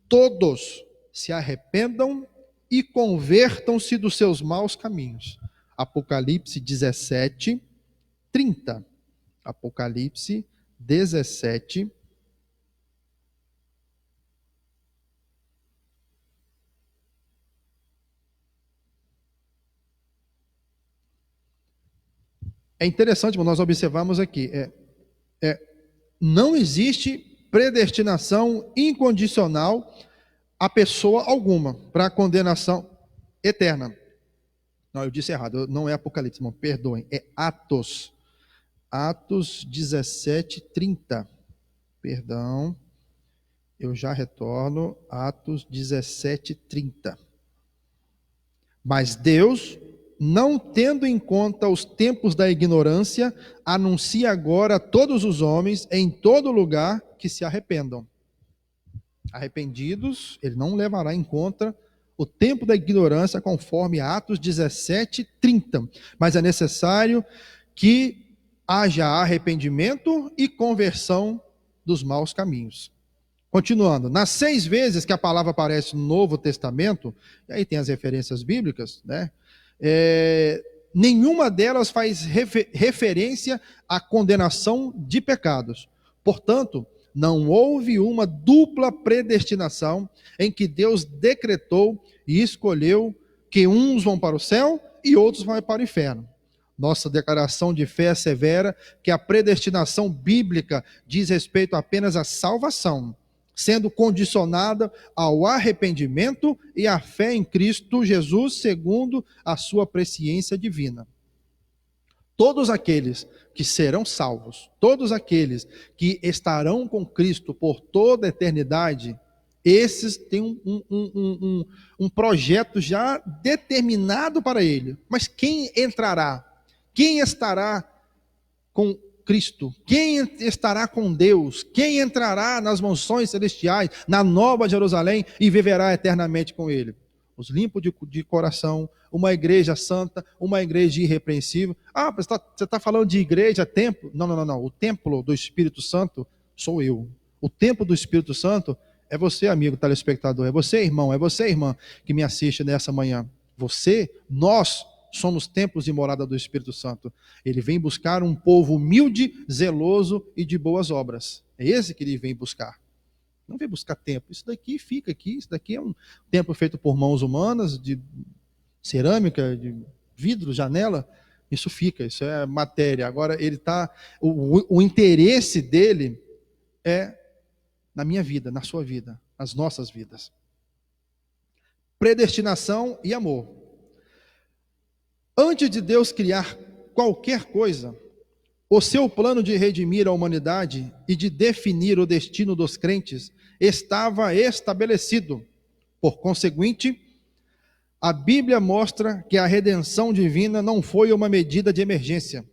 todos se arrependam e convertam-se dos seus maus caminhos. Apocalipse 17, 30. Apocalipse 17, 30. É interessante nós observarmos aqui, não existe predestinação incondicional a pessoa alguma para a condenação eterna. Não, eu disse errado, não é Apocalipse, irmão, perdoem, é Atos. Atos 17, 30. Perdão, eu já retorno. Atos 17, 30. Mas Deus, não tendo em conta os tempos da ignorância, anuncia agora a todos os homens em todo lugar que se arrependam. Arrependidos, ele não levará em conta o tempo da ignorância, conforme Atos 17, 30. Mas é necessário que haja arrependimento e conversão dos maus caminhos. Continuando, nas 6 vezes que a palavra aparece no Novo Testamento, e aí tem as referências bíblicas, né? Nenhuma delas faz referência à condenação de pecados. Portanto, não houve uma dupla predestinação em que Deus decretou e escolheu que uns vão para o céu e outros vão para o inferno. Nossa declaração de fé assevera que a predestinação bíblica diz respeito apenas à salvação, sendo condicionada ao arrependimento e à fé em Cristo Jesus, segundo a sua presciência divina. Todos aqueles que serão salvos, todos aqueles que estarão com Cristo por toda a eternidade, esses têm um projeto já determinado para ele. Mas quem entrará? Quem estará com Cristo? Quem estará com Deus? Quem entrará nas mansões celestiais, na Nova Jerusalém e viverá eternamente com ele? Os limpos de coração, uma igreja santa, uma igreja irrepreensível. Você está falando de igreja, templo? Não. O templo do Espírito Santo sou eu. O templo do Espírito Santo é você, amigo telespectador. É você, irmão. É você, irmã, que me assiste nessa manhã. Nós somos templos de morada do Espírito Santo. Ele vem buscar um povo humilde, zeloso e de boas obras. É esse que ele vem buscar. Não vem buscar templo. Isso daqui fica aqui. Isso daqui é um templo feito por mãos humanas, de cerâmica, de vidro, janela. Isso fica, isso é matéria. Agora ele está. O interesse dele é na minha vida, na sua vida, nas nossas vidas. Predestinação e amor. Antes de Deus criar qualquer coisa, o seu plano de redimir a humanidade e de definir o destino dos crentes estava estabelecido. Por conseguinte, a Bíblia mostra que a redenção divina não foi uma medida de emergência.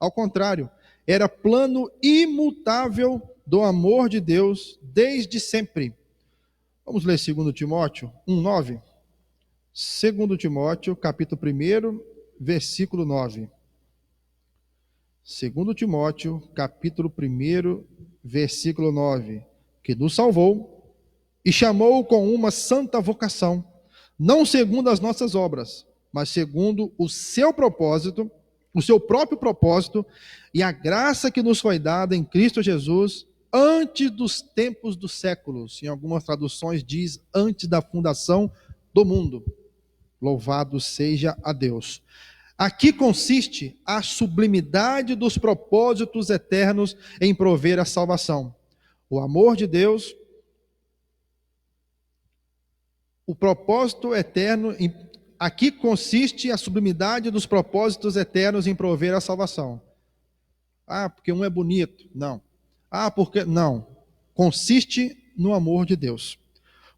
Ao contrário, era plano imutável do amor de Deus desde sempre. Vamos ler 2 Timóteo 1:9. 2 Timóteo, capítulo 1, versículo 9. 2 Timóteo, capítulo 1, versículo 9. Que nos salvou e chamou com uma santa vocação, não segundo as nossas obras, mas segundo o seu propósito, o seu próprio propósito e a graça que nos foi dada em Cristo Jesus antes dos tempos dos séculos. Em algumas traduções diz antes da fundação do mundo. Louvado seja a Deus. Aqui consiste a sublimidade dos propósitos eternos em prover a salvação. O amor de Deus, o propósito eterno, aqui consiste a sublimidade dos propósitos eternos em prover a salvação. Ah, porque um é bonito. Não. Ah, porque... Não. Consiste no amor de Deus.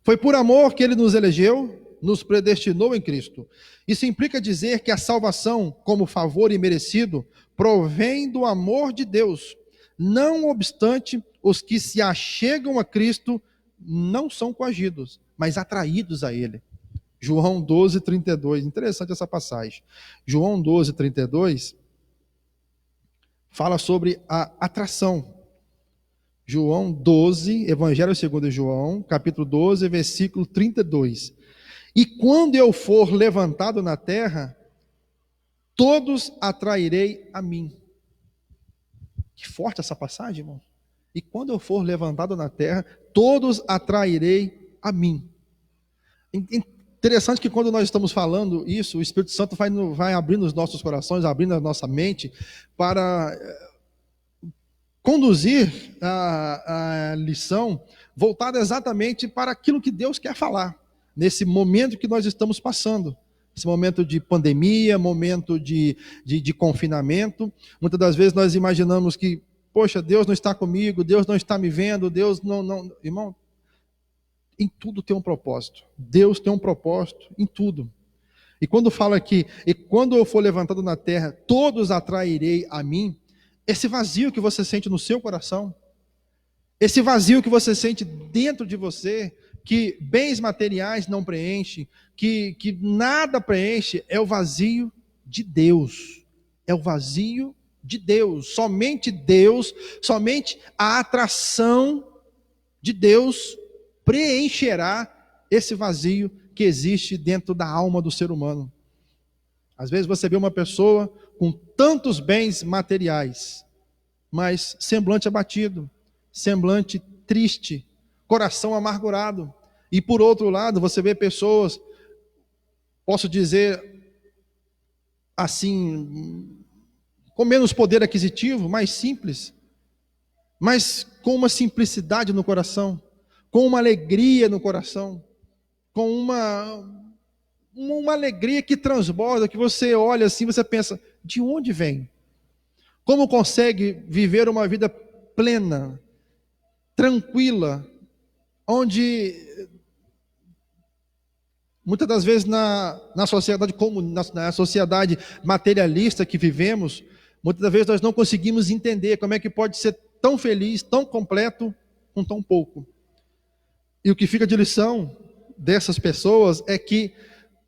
Foi por amor que ele nos elegeu, nos predestinou em Cristo. Isso implica dizer que a salvação, como favor imerecido, provém do amor de Deus. Não obstante, os que se achegam a Cristo não são coagidos, mas atraídos a Ele. João 12, 32. Interessante essa passagem. João 12, 32 fala sobre a atração. João 12, Evangelho segundo João, capítulo 12, versículo 32. E quando eu for levantado na terra, todos atrairei a mim. Que forte essa passagem, irmão. E quando eu for levantado na terra, todos atrairei a mim. Interessante que quando nós estamos falando isso, o Espírito Santo vai abrindo os nossos corações, abrindo a nossa mente para conduzir a lição voltada exatamente para aquilo que Deus quer falar, nesse momento que nós estamos passando, esse momento de pandemia, momento de confinamento. Muitas das vezes nós imaginamos que, poxa, Deus não está comigo, Deus não está me vendo, Deus não... Irmão, em tudo tem um propósito. Deus tem um propósito em tudo. E quando fala aqui, e quando eu for levantado na terra, todos atrairei a mim, esse vazio que você sente no seu coração, esse vazio que você sente dentro de você, que bens materiais não preenchem, que nada preenche, é o vazio de Deus. É o vazio de Deus. Somente a atração de Deus preencherá esse vazio que existe dentro da alma do ser humano. Às vezes você vê uma pessoa com tantos bens materiais, mas semblante abatido, semblante triste, coração amargurado. E por outro lado, você vê pessoas, posso dizer assim, com menos poder aquisitivo, mais simples, mas com uma simplicidade no coração, com uma alegria no coração, com uma alegria que transborda, que você olha assim, você pensa, de onde vem? Como consegue viver uma vida plena, tranquila, onde muitas das vezes na sociedade na sociedade materialista que vivemos, muitas das vezes nós não conseguimos entender como é que pode ser tão feliz, tão completo, com tão pouco. E o que fica de lição dessas pessoas é que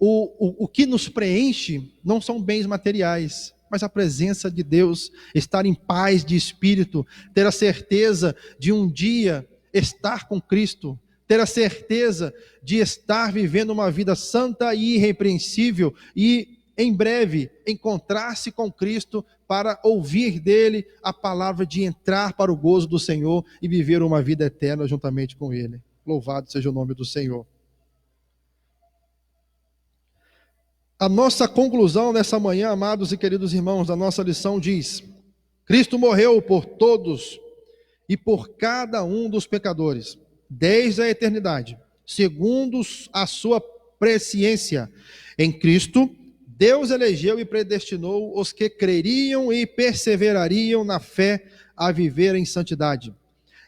o que nos preenche não são bens materiais, mas a presença de Deus, estar em paz de espírito, ter a certeza de um dia estar com Cristo, ter a certeza de estar vivendo uma vida santa e irrepreensível e em breve encontrar-se com Cristo para ouvir dele a palavra de entrar para o gozo do Senhor e viver uma vida eterna juntamente com ele. Louvado seja o nome do Senhor. A nossa conclusão nessa manhã, amados e queridos irmãos, da nossa lição diz: Cristo morreu por todos e por cada um dos pecadores, desde a eternidade, segundo a sua presciência. Em Cristo, Deus elegeu e predestinou os que creriam e perseverariam na fé a viver em santidade,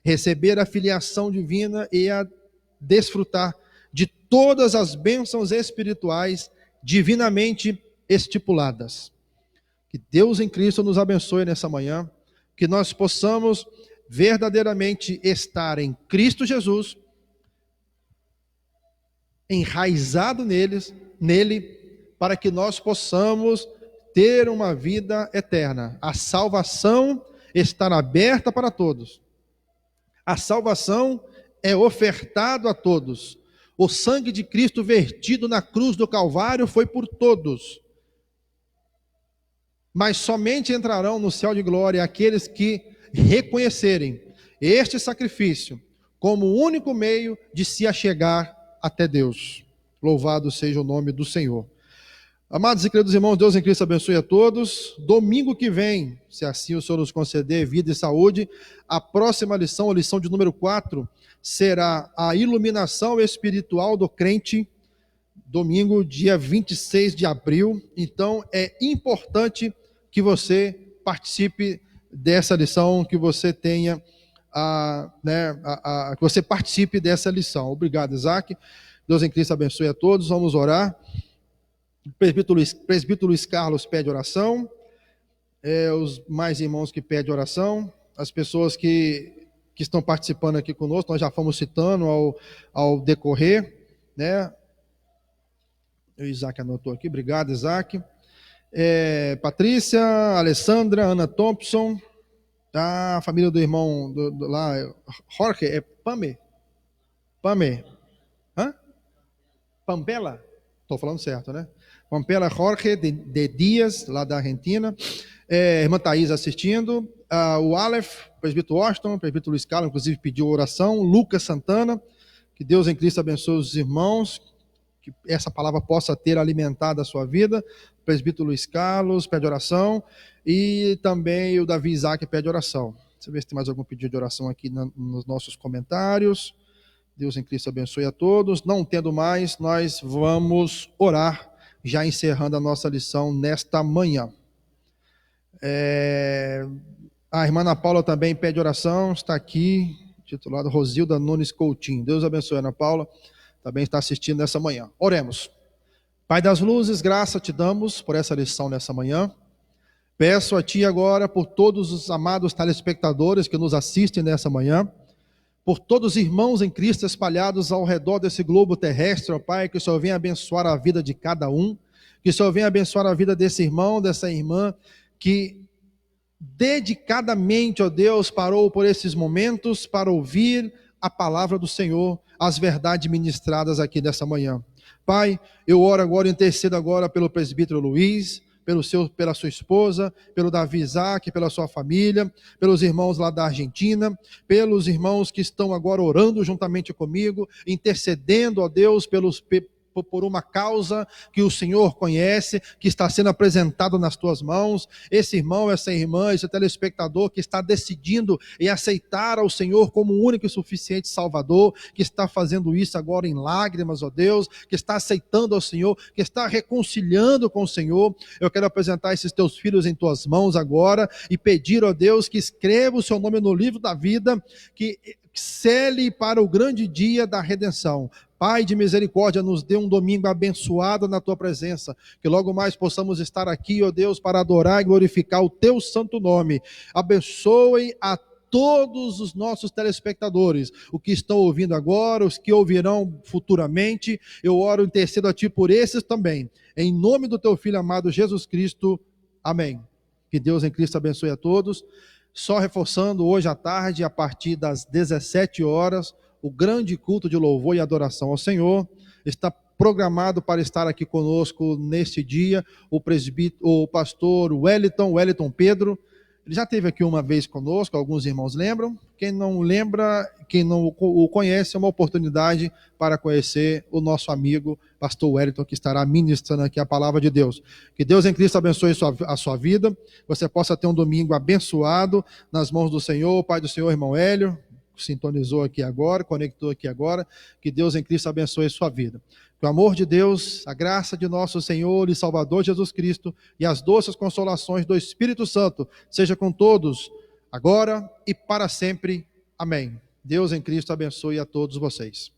receber a filiação divina e a desfrutar de todas as bênçãos espirituais divinamente estipuladas. Que Deus em Cristo nos abençoe nessa manhã, que nós possamos verdadeiramente estar em Cristo Jesus, enraizado nele, para que nós possamos ter uma vida eterna. A salvação está aberta para todos. A salvação é ofertada a todos. O sangue de Cristo vertido na cruz do Calvário foi por todos. Mas somente entrarão no céu de glória aqueles que reconhecerem este sacrifício como o único meio de se achegar até Deus. Louvado seja o nome do Senhor. Amados e queridos irmãos, Deus em Cristo abençoe a todos. Domingo que vem, se assim o Senhor nos conceder vida e saúde, a próxima lição, a lição de número 4, será a iluminação espiritual do crente, domingo, dia 26 de abril. Então, é importante que você participe dessa lição, que você tenha, que você participe dessa lição. Obrigado, Isaac. Deus em Cristo abençoe a todos. Vamos orar. O presbítero Luiz Carlos pede oração. Os mais irmãos que pedem oração. As pessoas que estão participando aqui conosco, nós já fomos citando ao decorrer, né? O Isaac anotou aqui, obrigado, Isaac. Patrícia, Alessandra, Ana Thompson, a família do irmão lá, Jorge, Pame? Hã? Pampela? Estou falando certo, né? Pampela Jorge de Dias, lá da Argentina. Irmã Thaís assistindo. O Aleph, presbítero Washington, presbítero Luiz Carlos, inclusive pediu oração. Lucas Santana, que Deus em Cristo abençoe os irmãos, que essa palavra possa ter alimentado a sua vida. O presbítero Luiz Carlos pede oração. E também o Davi Isaac pede oração. Deixa eu ver se tem mais algum pedido de oração aqui nos nossos comentários. Deus em Cristo abençoe a todos. Não tendo mais, nós vamos orar, já encerrando a nossa lição nesta manhã. A irmã Ana Paula também pede oração, está aqui, titulado Rosilda Nunes Coutinho. Deus abençoe a Ana Paula, também está assistindo nessa manhã. Oremos. Pai das luzes, graça te damos por essa lição nessa manhã. Peço a Ti agora por todos os amados telespectadores que nos assistem nessa manhã, por todos os irmãos em Cristo espalhados ao redor desse globo terrestre, ó Pai, que o Senhor venha abençoar a vida de cada um, que o Senhor venha abençoar a vida desse irmão, dessa irmã, que dedicadamente, ó Deus, parou por esses momentos para ouvir a palavra do Senhor, as verdades ministradas aqui nessa manhã. Pai, eu oro agora, intercedo agora pelo presbítero Luiz, pela sua esposa, pelo Davi Isaac, pela sua família, pelos irmãos lá da Argentina, pelos irmãos que estão agora orando juntamente comigo, intercedendo, ó Deus, por uma causa que o Senhor conhece, que está sendo apresentado nas tuas mãos. Esse irmão, essa irmã, esse telespectador que está decidindo em aceitar ao Senhor como o único e suficiente Salvador, que está fazendo isso agora em lágrimas, ó Deus, que está aceitando ao Senhor, que está reconciliando com o Senhor. Eu quero apresentar esses teus filhos em tuas mãos agora e pedir, ó Deus, que escreva o seu nome no livro da vida, que cele para o grande dia da redenção. Pai de misericórdia, nos dê um domingo abençoado na Tua presença, que logo mais possamos estar aqui, ó Deus, para adorar e glorificar o Teu santo nome. Abençoe a todos os nossos telespectadores, os que estão ouvindo agora, os que ouvirão futuramente. Eu oro e intercedo a Ti por esses também, em nome do Teu Filho amado Jesus Cristo, amém. Que Deus em Cristo abençoe a todos. Só reforçando, hoje à tarde, a partir das 17 horas, o grande culto de louvor e adoração ao Senhor. Está programado para estar aqui conosco neste dia o pastor Wellington Pedro. Ele já esteve aqui uma vez conosco, alguns irmãos lembram. Quem não lembra, quem não o conhece, é uma oportunidade para conhecer o nosso amigo, pastor Wellington, que estará ministrando aqui a palavra de Deus. Que Deus em Cristo abençoe a sua vida, você possa ter um domingo abençoado nas mãos do Senhor, Pai do Senhor, irmão Hélio, sintonizou aqui agora, conectou aqui agora. Que Deus em Cristo abençoe a sua vida. Que o amor de Deus, a graça de nosso Senhor e Salvador Jesus Cristo e as doces consolações do Espírito Santo seja com todos, agora e para sempre. Amém. Deus em Cristo abençoe a todos vocês.